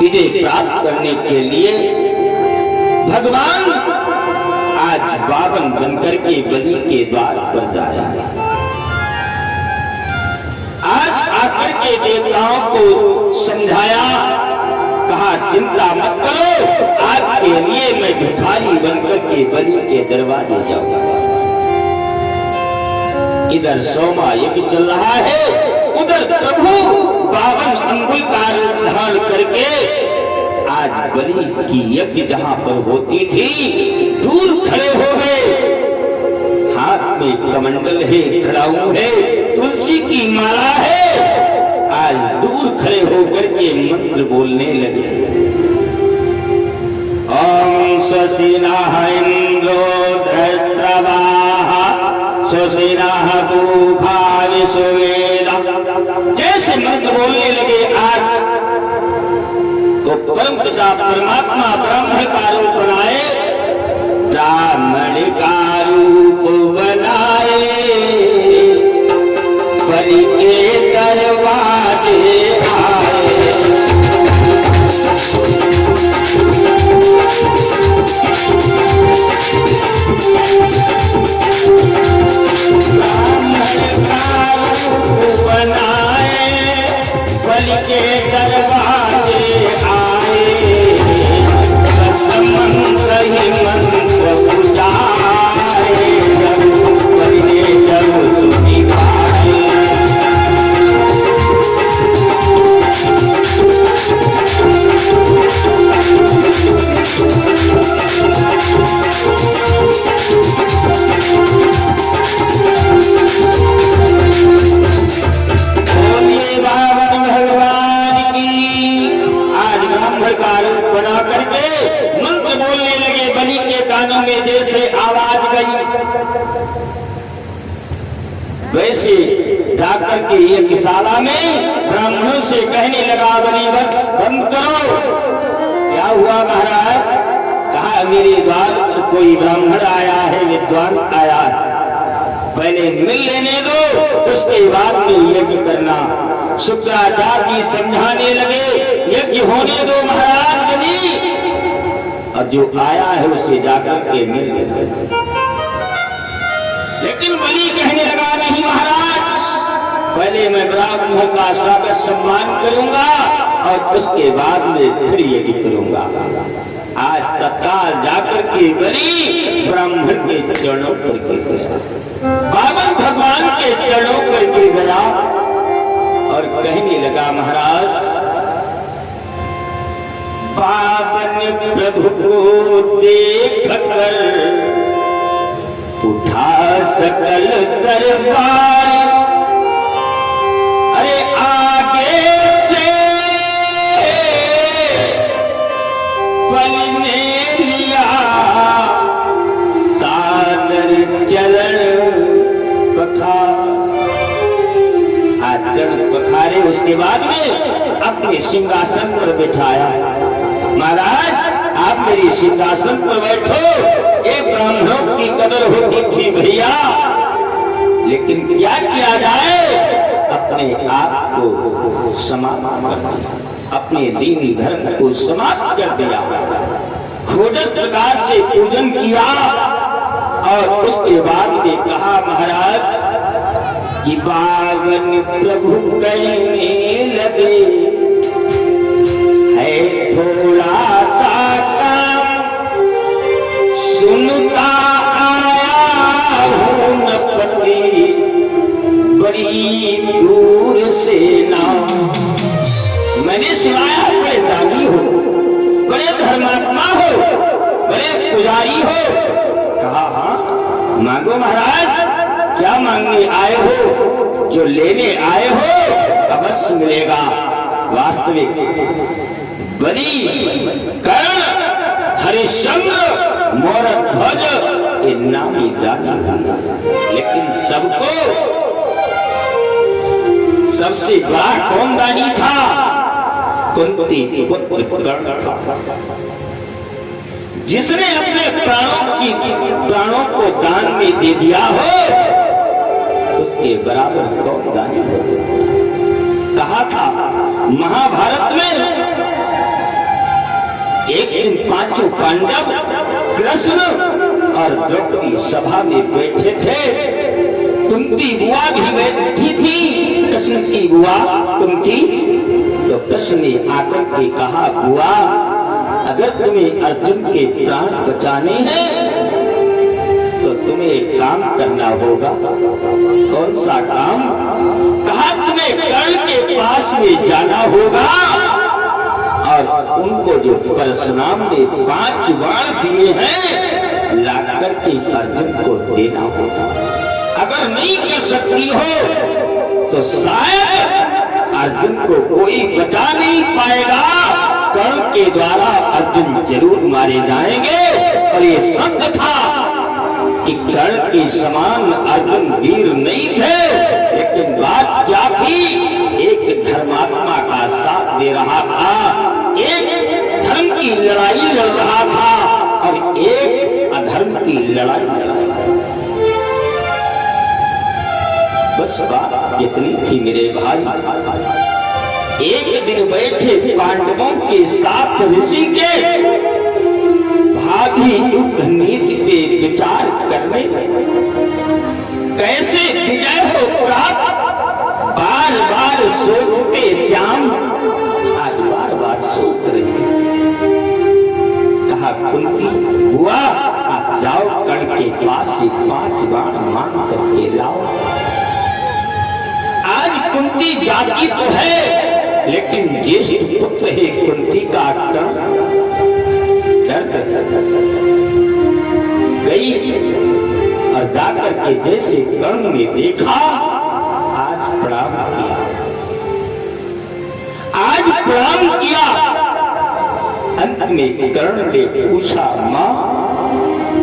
S2: विजय प्राप्त करने के लिए भगवान आज 52 बनकर के बलि के द्वार पर जाया। आज आकर के देवताओं को समझाया, कहा चिंता मत करो, आज के लिए मैं भिखारी बनकर के बलि के दरवाजे जाऊंगा। इधर 100वां यज्ञ चल रहा है, उधर प्रभु 52 अंगुल का रूप धारण करके आज बलि की यज्ञ जहां पर होती थी दूर खड़े हो गए। हाथ में कमंडल है, खड़ाऊ है, तुलसी की माला है। आज दूर खड़े होकर के मंत्र बोलने लगे, ओम स्वसिनः इंद्रो धृष्ट्रवाः स्वसिनः पूषा विश्ववेदाः। जैसे मंत्र बोलने लगे आज तो परमपिता परमात्मा ब्राह्मण का रूप बनाए, ब्राह्मण का रूप बनाए, बलि के दरवाजे आए। ब्राह्मण का रूप बनाए, बलि के दरवाजे आए। बोलने लगे, बलि के कानों में जैसे आवाज गई वैसे जाकर के यज्ञशाला में ब्राह्मणों से कहने लगा, बलि वंश बंद करो। क्या हुआ महाराज? कहा, मेरे द्वार कोई ब्राह्मण आया है, विद्वान आया है, पहले मिल लेने दो, उसके बाद में यज्ञ करना। शुक्राचार्य जी समझाने लगे, यज्ञ होने दो महाराज बलि, और जो आया है उसे जाकर के मिल लेंगे। लेकिन बलि कहने लगा, नहीं महाराज, पहले मैं ब्राह्मणों का स्वागत सम्मान करूंगा और उसके बाद में फिर यज्ञ करूंगा। आज तत्काल जाकर के बलि ब्राह्मण के चरणों पर गिर गया, बावन भगवान के चरणों पर गिर गया और कहने लगा, महाराज, पावन प्रभु को देख कर उठा सकल दरबार, अरे आगे से बलि ने लिया सादर चरण पखार। चरण पखारे, उसके बाद में अपने सिंहासन पर बिठाया। महाराज, आप मेरी सिंहासन पर बैठो, एक ब्राह्मणों की कदर होती थी भैया, लेकिन क्या किया जाए, अपने आप को समाप्त कर दिया, अपने दीन धर्म को समाप्त कर दिया, खोजत प्रकार से पूजन किया और उसके बाद में कहा, महाराज, कि पावन प्रभु कहने लगे, है थोड़ा सा काम सुनता आया हूँ नपति, बड़ी दूर से नाम। मैंने सुनाया बड़े दानी हो, बड़े धर्मात्मा हो, बड़े पुजारी हो। कहा, हाँ मांगो महाराज, क्या मांगने आए हो? जो लेने आए हो अवश्य मिलेगा। वास्तविक बलि, कर्ण, हरिश्चंद्र, मौरध्वज ये नामी दानी, लेकिन सबको सबसे बड़ा कौन दानी था? कुंती पुत्र कर्ण था, जिसने अपने प्राणों को दान में दे दिया हो, उसके बराबर कौन दानी हो सकता? कहा था महाभारत में, एक दिन पांचों पांडव कृष्ण और द्रौपदी सभा में बैठे थे। कुंती बुआ भी बैठी थी, कृष्ण की बुआ कुंती। तो कृष्ण ने आकर के कहा, बुआ, अगर तुम्हें अर्जुन के प्राण बचाने हैं तो तुम्हें एक काम करना होगा। कौन सा काम? कहा, तुम्हें कर्ण के पास में जाना होगा और उनको जो परशुराम ने 5 बाण दिए हैं लाकर के अर्जुन को देना होगा। अगर नहीं कर सकती हो तो शायद अर्जुन को कोई बचा नहीं पाएगा, कर्ण के द्वारा अर्जुन जरूर मारे जाएंगे। और ये सत्य था कि कर्ण के समान अर्जुन वीर नहीं थे, लेकिन बात क्या थी, एक धर्मात्मा का साथ दे रहा था, एक धर्म की लड़ाई लड़ रहा था और एक अधर्म की लड़ाई लड़ रहा था। बस बात इतनी थी मेरे भाई। एक दिन बैठे पांडवों के साथ ऋषिकेश भाभी युद्ध नीति पे विचार करने लगे। कैसे विजय हो प्राप्त बार बार सोचते श्याम, आज बार बार सोच रहे। कहा, कुंती बुआ, आप जाओ कर्ण के पास से 5 बाण मांग करके लाओ। आज कुंती जाती तो है, लेकिन ज्येष्ठ पुत्र है कुंती का कर्ण, गई और जाकर के जैसे कर्ण ने देखा, आज प्रणाम किया, आज प्रणाम किया। अंत में कर्ण ने पूछा, माँ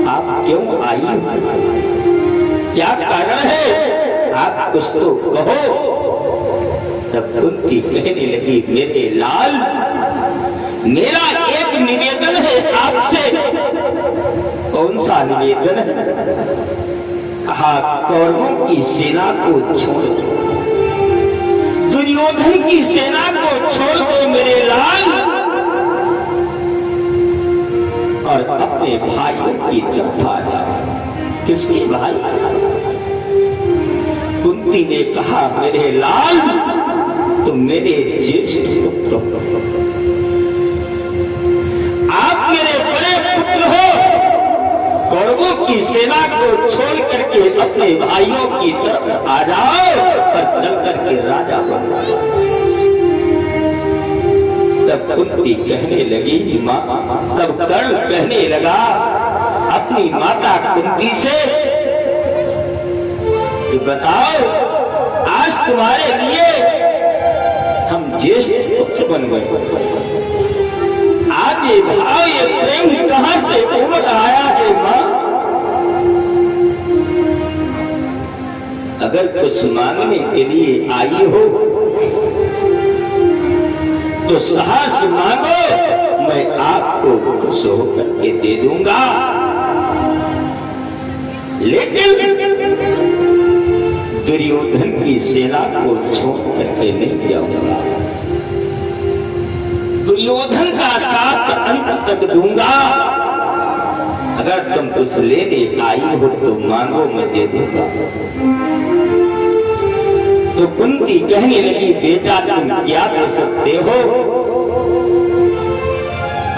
S2: आप क्यों आई हो, क्या कारण है, आप कुछ तो कहो। तब कुंती कहने लगी, मेरे लाल मेरा एक निवेदन है आपसे। कौन सा निवेदन है? कहा, कौरवों की सेना को छोड़ दो, दुर्योधन की सेना को छोड़ दो मेरे लाल, और अपने भाइयों की तरफ आ जाओ। किसके भाई? कुंती ने कहा, मेरे लाल तुम मेरे ज्येष्ठ पुत्र हो, आप मेरे बड़े पुत्र हो, कौरवों की सेना को छोड़ करके अपने भाइयों की तरफ आ जाओ और चल करके राजा बनो। तब कुंती कहने लगी, माँ, तब कर्ण कहने लगा अपनी माता कुंती से, बताओ आज तुम्हारे लिए हम ज्येष्ठ पुत्र बन गए, आज ये भाव ये प्रेम कहां से उमड़ आया है मां? अगर कुछ मांगने के लिए आई हो तो साहस मांगो, मैं आपको खुश होकर के दे दूंगा, लेकिन दुर्योधन की सेना को छोड़ करके नहीं जाऊंगा, दुर्योधन का साथ अंत तक दूंगा, अगर तुम कुछ लेने आई हो तो मांगो, मैं दे दूंगा। तो कुंती कहने लगी, बेटा तुम क्या दे सकते हो?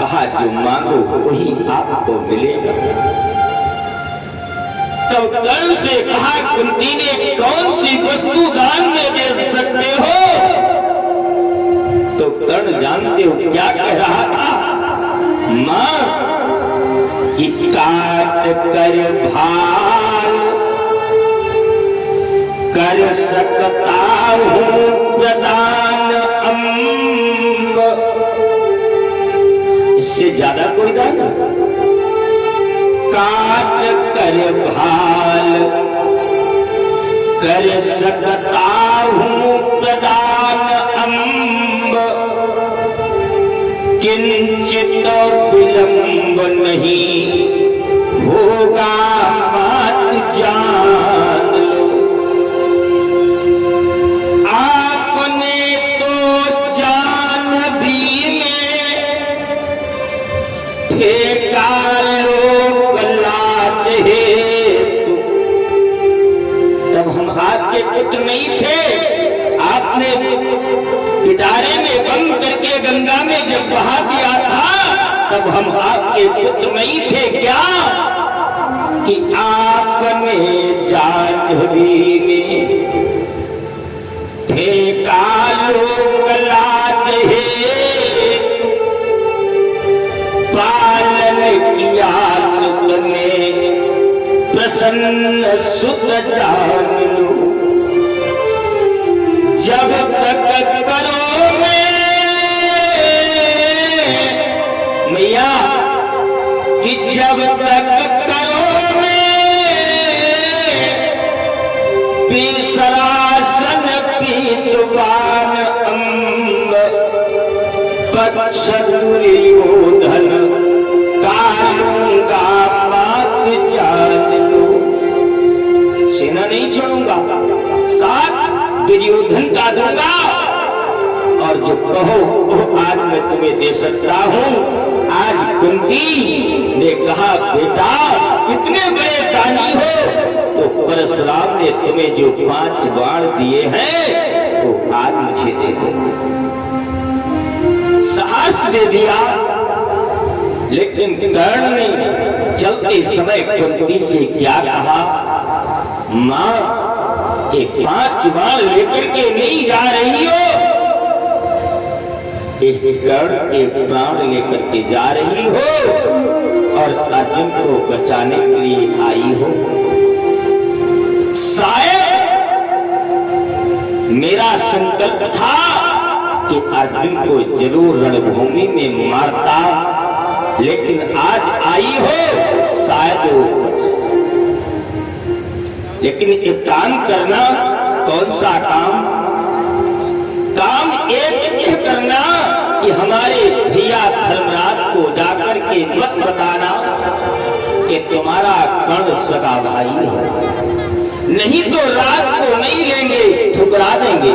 S2: कहा, जो मांगो वही आपको मिलेगा। तब कर्ण से कहा, कुंती ने कौन सी वस्तु दान में दे सकते हो? तो कर्ण जानते हो क्या कह रहा था? मां, कि काट कर भाल कर सकता हूं प्रदान अम्ब, इससे ज्यादा कोई दान? काट कर भाल कर सकता हूं प्रदान अम्ब, किंचित विलंब नहीं होगा बात जान लो, आपने तो जान भी में फेंका लोक लाज हेतु। तब हम आपके पुत्र नहीं थे, आपने पिटारे में बंद करके गंगा में जब बहा दिया था, तब हम आपके पुत्र नहीं थे क्या? कि आपने जानवी में फेंका लोक लाज हेतु, पालन किया सुत ने प्रसन्न सुत जान लो, जब तक करो मैया, कि जब तक करो विसरासन पीतवान अम्ब, पक्ष दुर्योधन कालूंगा मात जान लो। सेना नहीं छोड़ूंगा, साथ दुर्योधन का दूंगा, और जो कहो वो आज मैं तुम्हें दे सकता हूं। आज कुंती ने कहा, बेटा इतने बड़े दानी हो, तो परशुराम ने तुम्हें जो 5 बाण दिए हैं वो आज मुझे दे दो। साहस दे दिया, लेकिन कर्ण ने चलते समय कुंती से क्या कहा? मां, ये 5 बाण लेकर के नहीं जा रही हो, एक कर्ण एक प्राण लेकर के जा रही हो और अर्जुन को बचाने के लिए आई हो। शायद मेरा संकल्प था कि अर्जुन को जरूर रणभूमि में मारता, लेकिन आज आई हो शायद वो बच। लेकिन एक काम करना, कौन सा काम? काम एक यह करना कि हमारे भैया धर्मराज को जाकर के मत बताना कि तुम्हारा कर्ण सगा भाई है, नहीं तो राज को नहीं लेंगे, ठुकरा देंगे।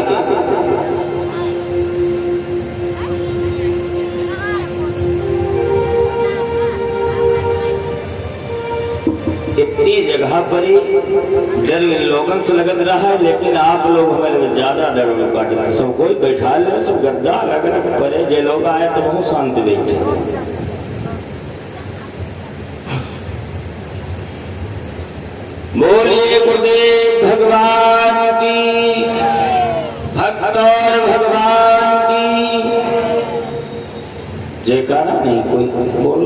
S2: इतनी जगह पर ही डर लोगन से लगत रहा है, लेकिन आप लोग हमें ज्यादा डर में काट रहे। सब कोई बैठा ले, सब गद्दा लग रहा परे, जे लोग आए तो बहुत शांति बैठे। बोलिए गुरुदेव भगवान की, भक्त और भगवान की जयकारा। नहीं कोई बोल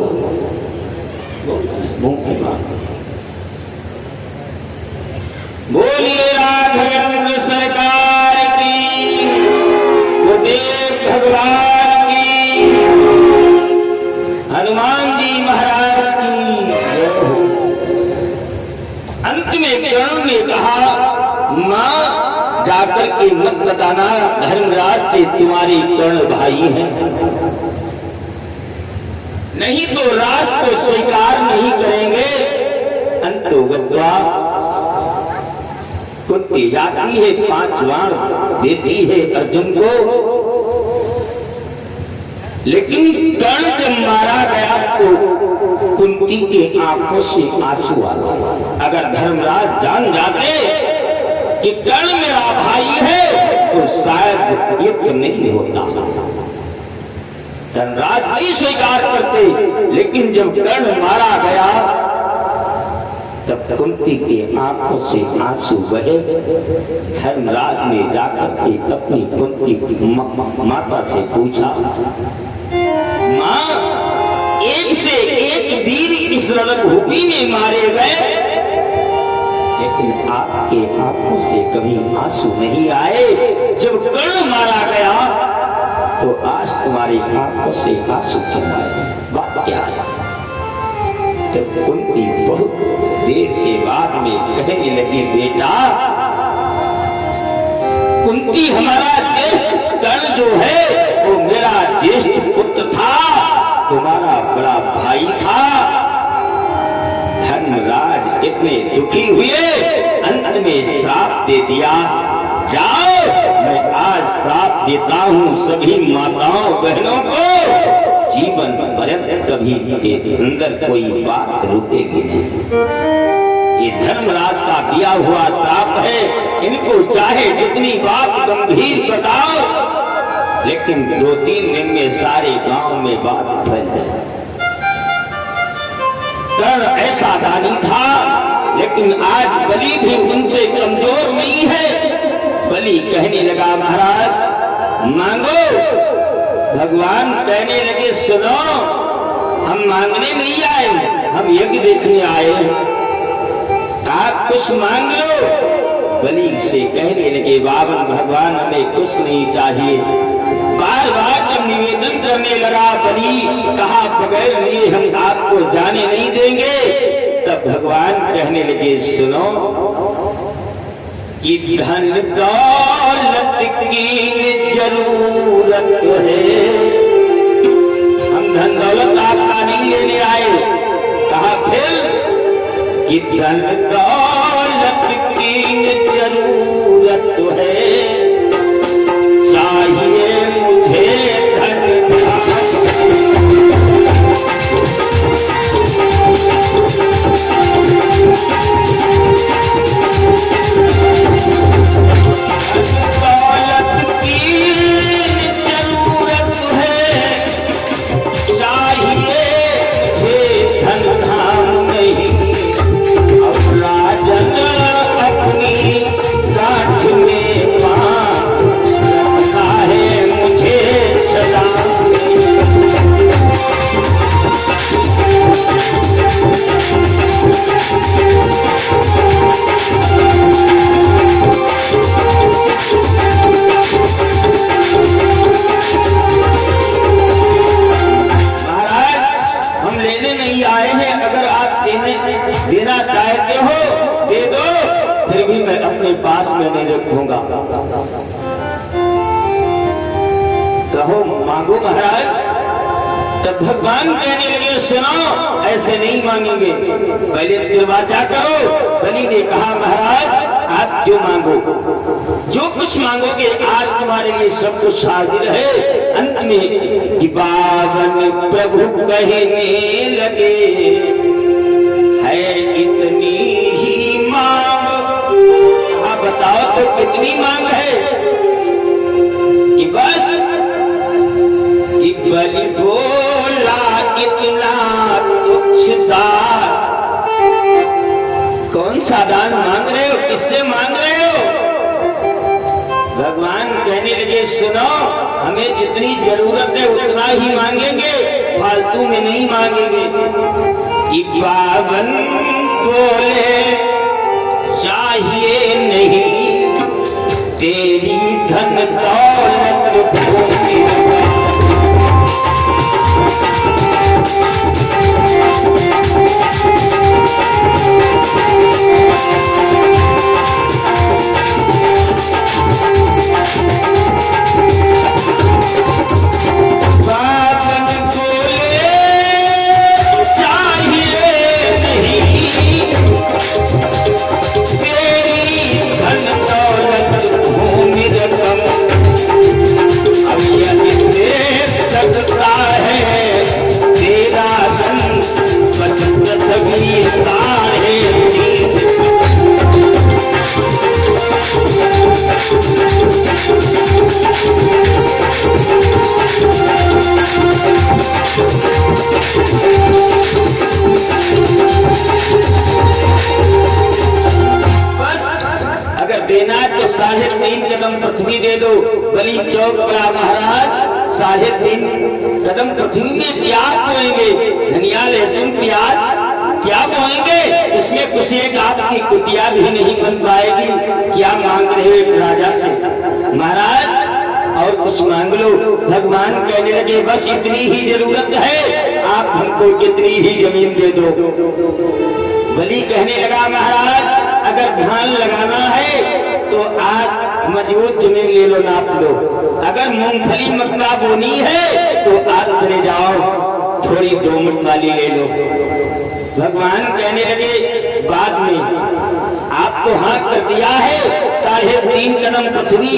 S2: बोलिए राघवेंद्र सरकार की, गुरुदेव भगवान की, हनुमान जी महाराज की। अंत में कर्ण ने कहा, मां जाकर के मत बताना धर्मराज से तुम्हारे कर्ण भाई हैं, नहीं तो राज को स्वीकार नहीं करेंगे। अंतोगत्वा कुत्ती जाती है, 5 बाण देती है अर्जुन को, लेकिन कर्ण जब मारा गया तो कुंती के आंखों से आंसू आ गए। अगर धर्मराज जान जाते कि कर्ण मेरा भाई है तो शायद युद्ध नहीं होता। धर्मराज नहीं स्वीकार करते, लेकिन जब कर्ण मारा गया तब कुंती के आंखों से आंसू बहे। धर्मराज ने जाकर के अपनी कुंती माता से पूछा, मां एक से एक वीर इस रणभूमि में मारे गए, लेकिन आपके आंखों से कभी आंसू नहीं आए। जब कर्ण मारा गया तो आज तुम्हारी आंखों से आंसू क्यों आए? बात क्या है? जब कुंती बहुत देर के बाद में कहने लगी, बेटा कुंती हमारा ज्येष्ठ कर्ण जो है वो मेरा ज्येष्ठ पुत्र था, तुम्हारा बड़ा भाई था। धर्मराज इतने दुखी हुए, अंत में श्राप दे दिया, जाओ मैं आज श्राप देता हूँ सभी माताओं बहनों को, जीवन पर्यंत कभी के अंदर कोई बात रुकेगी नहीं। ये धर्मराज का दिया हुआ श्राप है, इनको चाहे जितनी बात गंभीर बताओ, लेकिन 2-3 दिन में सारे गांव में बात फैल जाए। कर्ण ऐसा दानी था, लेकिन आज बलि भी उनसे कमजोर नहीं है। बलि कहने लगा, महाराज मांगो। भगवान कहने लगे, सुनो हम मांगने नहीं आए, हम यज्ञ देखने आए, आप कुछ मांग लो। बलि से कहने लगे, बाबन भगवान हमें कुछ नहीं चाहिए। बार बार जब निवेदन करने लगा बलि, कहा बगैर लिए हम आपको जाने नहीं देंगे। तब भगवान कहने लगे, सुनो कि धन दौलत की जरूरत है, हम धन दौलत आपका नहीं लेने आए। कहा फिर कि धन दौलत की जरूरत है, चाहिए मुझे धन राज देना चाहते हो दे दो, फिर भी मैं अपने पास में नहीं रखूंगा। कहो मांगो महाराज। तब भगवान कहने लगे सुनो, ऐसे नहीं मांगेंगे, पहले निर्वाचा करो। बलि ने कहा महाराज आप जो मांगो, जो कुछ मांगोगे आज तुम्हारे लिए सब कुछ हाजिर है। अंत में कि पावन प्रभु कहने लगे है इतनी ही मांग। हाँ बताओ तो कितनी मांग है? कि बस बलि बोला इतना तुच्छ दान। कौन सा दान मांग रहे हो, किससे मांग रहे हो? भगवान कहने लगे सुनो, हमें जितनी जरूरत है उतना ही मांगेंगे, फालतू में नहीं मांगेंगे। कि पावन बोले चाहिए नहीं तेरी धन दौलत भूमि। देना तो 3.5 कदम पृथ्वी दे दो। बलि चौक पड़ा महाराज, 3.5 कदम पृथ्वी में क्या बोएंगे? धनिया लहसुन प्याज क्या बोएंगे? इसमें कुछ एक आपकी कुटिया भी नहीं बन पाएगी। क्या मांग रहे हो राजा से? महाराज और कुछ मांग लो। भगवान कहने लगे बस इतनी ही जरूरत है, आप हमको इतनी ही जमीन दे दो। बलि कहने लगा महाराज अगर धान लगाना है तो आज मजबूत जमीन ले लो, नाप लो। अगर मूंगफली मक्का बोनी है तो आज चले जाओ, थोड़ी दोमट वाली ले लो। भगवान कहने लगे बाद में आपको हाँ कर दिया है, 3.5 कदम पृथ्वी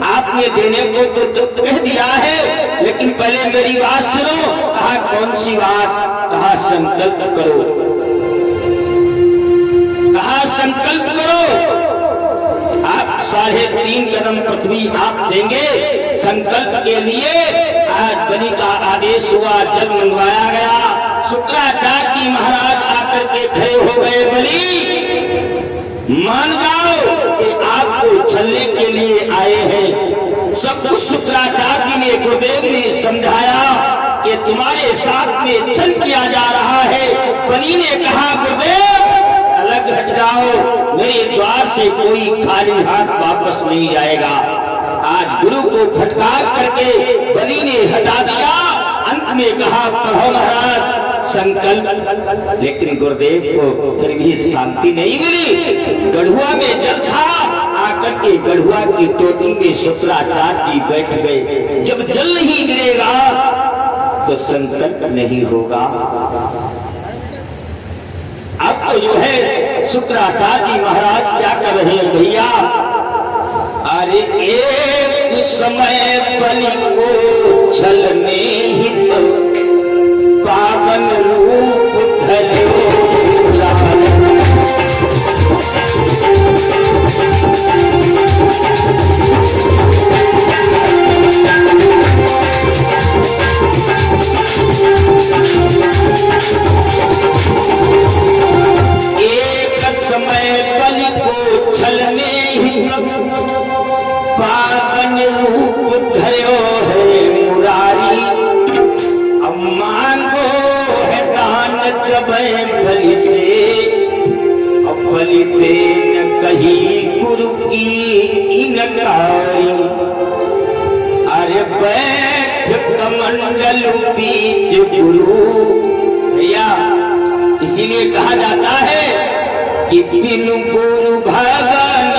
S2: आपने देने को तो कह दिया है, लेकिन पहले मेरी बात सुनो। कहा कौन सी बात? कहा संकल्प करो। कहा संकल्प करो। आप 3.5 कदम पृथ्वी आप देंगे। संकल्प के लिए आज बलि का आदेश हुआ, जल मंगवाया गया। शुक्राचार्य जी महाराज आकर के खड़े हो गए। बलि मान जाओ कि आपको छलने के लिए आए हैं। सब कुछ शुक्राचार्य जी ने, गुरुदेव ने समझाया कि तुम्हारे साथ में छल किया जा रहा है। बलि ने कहा गुरुदेव अलग हट जाओ, मेरे द्वार से कोई खाली हाथ वापस नहीं जाएगा। आज गुरु को फटकार करके बलि ने हटा दिया। अंत में कहा पढ़ो महाराज संकल्प। लेकिन गुरुदेव को फिर भी शांति नहीं मिली। गढ़ुआ में जल था, आकर के गढ़ुआ की टोटी में शुक्राचार्य जी बैठ गए। जब जल नहीं गिरेगा तो संकल्प नहीं होगा। अब तो जो है शुक्राचार्य जी महाराज क्या कर रहे हैं भैया? अरे एक समय बलि को छलने हित पावन रूप धरो पावन रूप धरो है मुरारी। अब मांगो है दान जब बलि से, अब बलि देन कही गुरु की इनकारी। अरे बैठ कमंडल बीच गुरु भैया इसीलिए कहा जाता है कि बिनु गुरु भगवान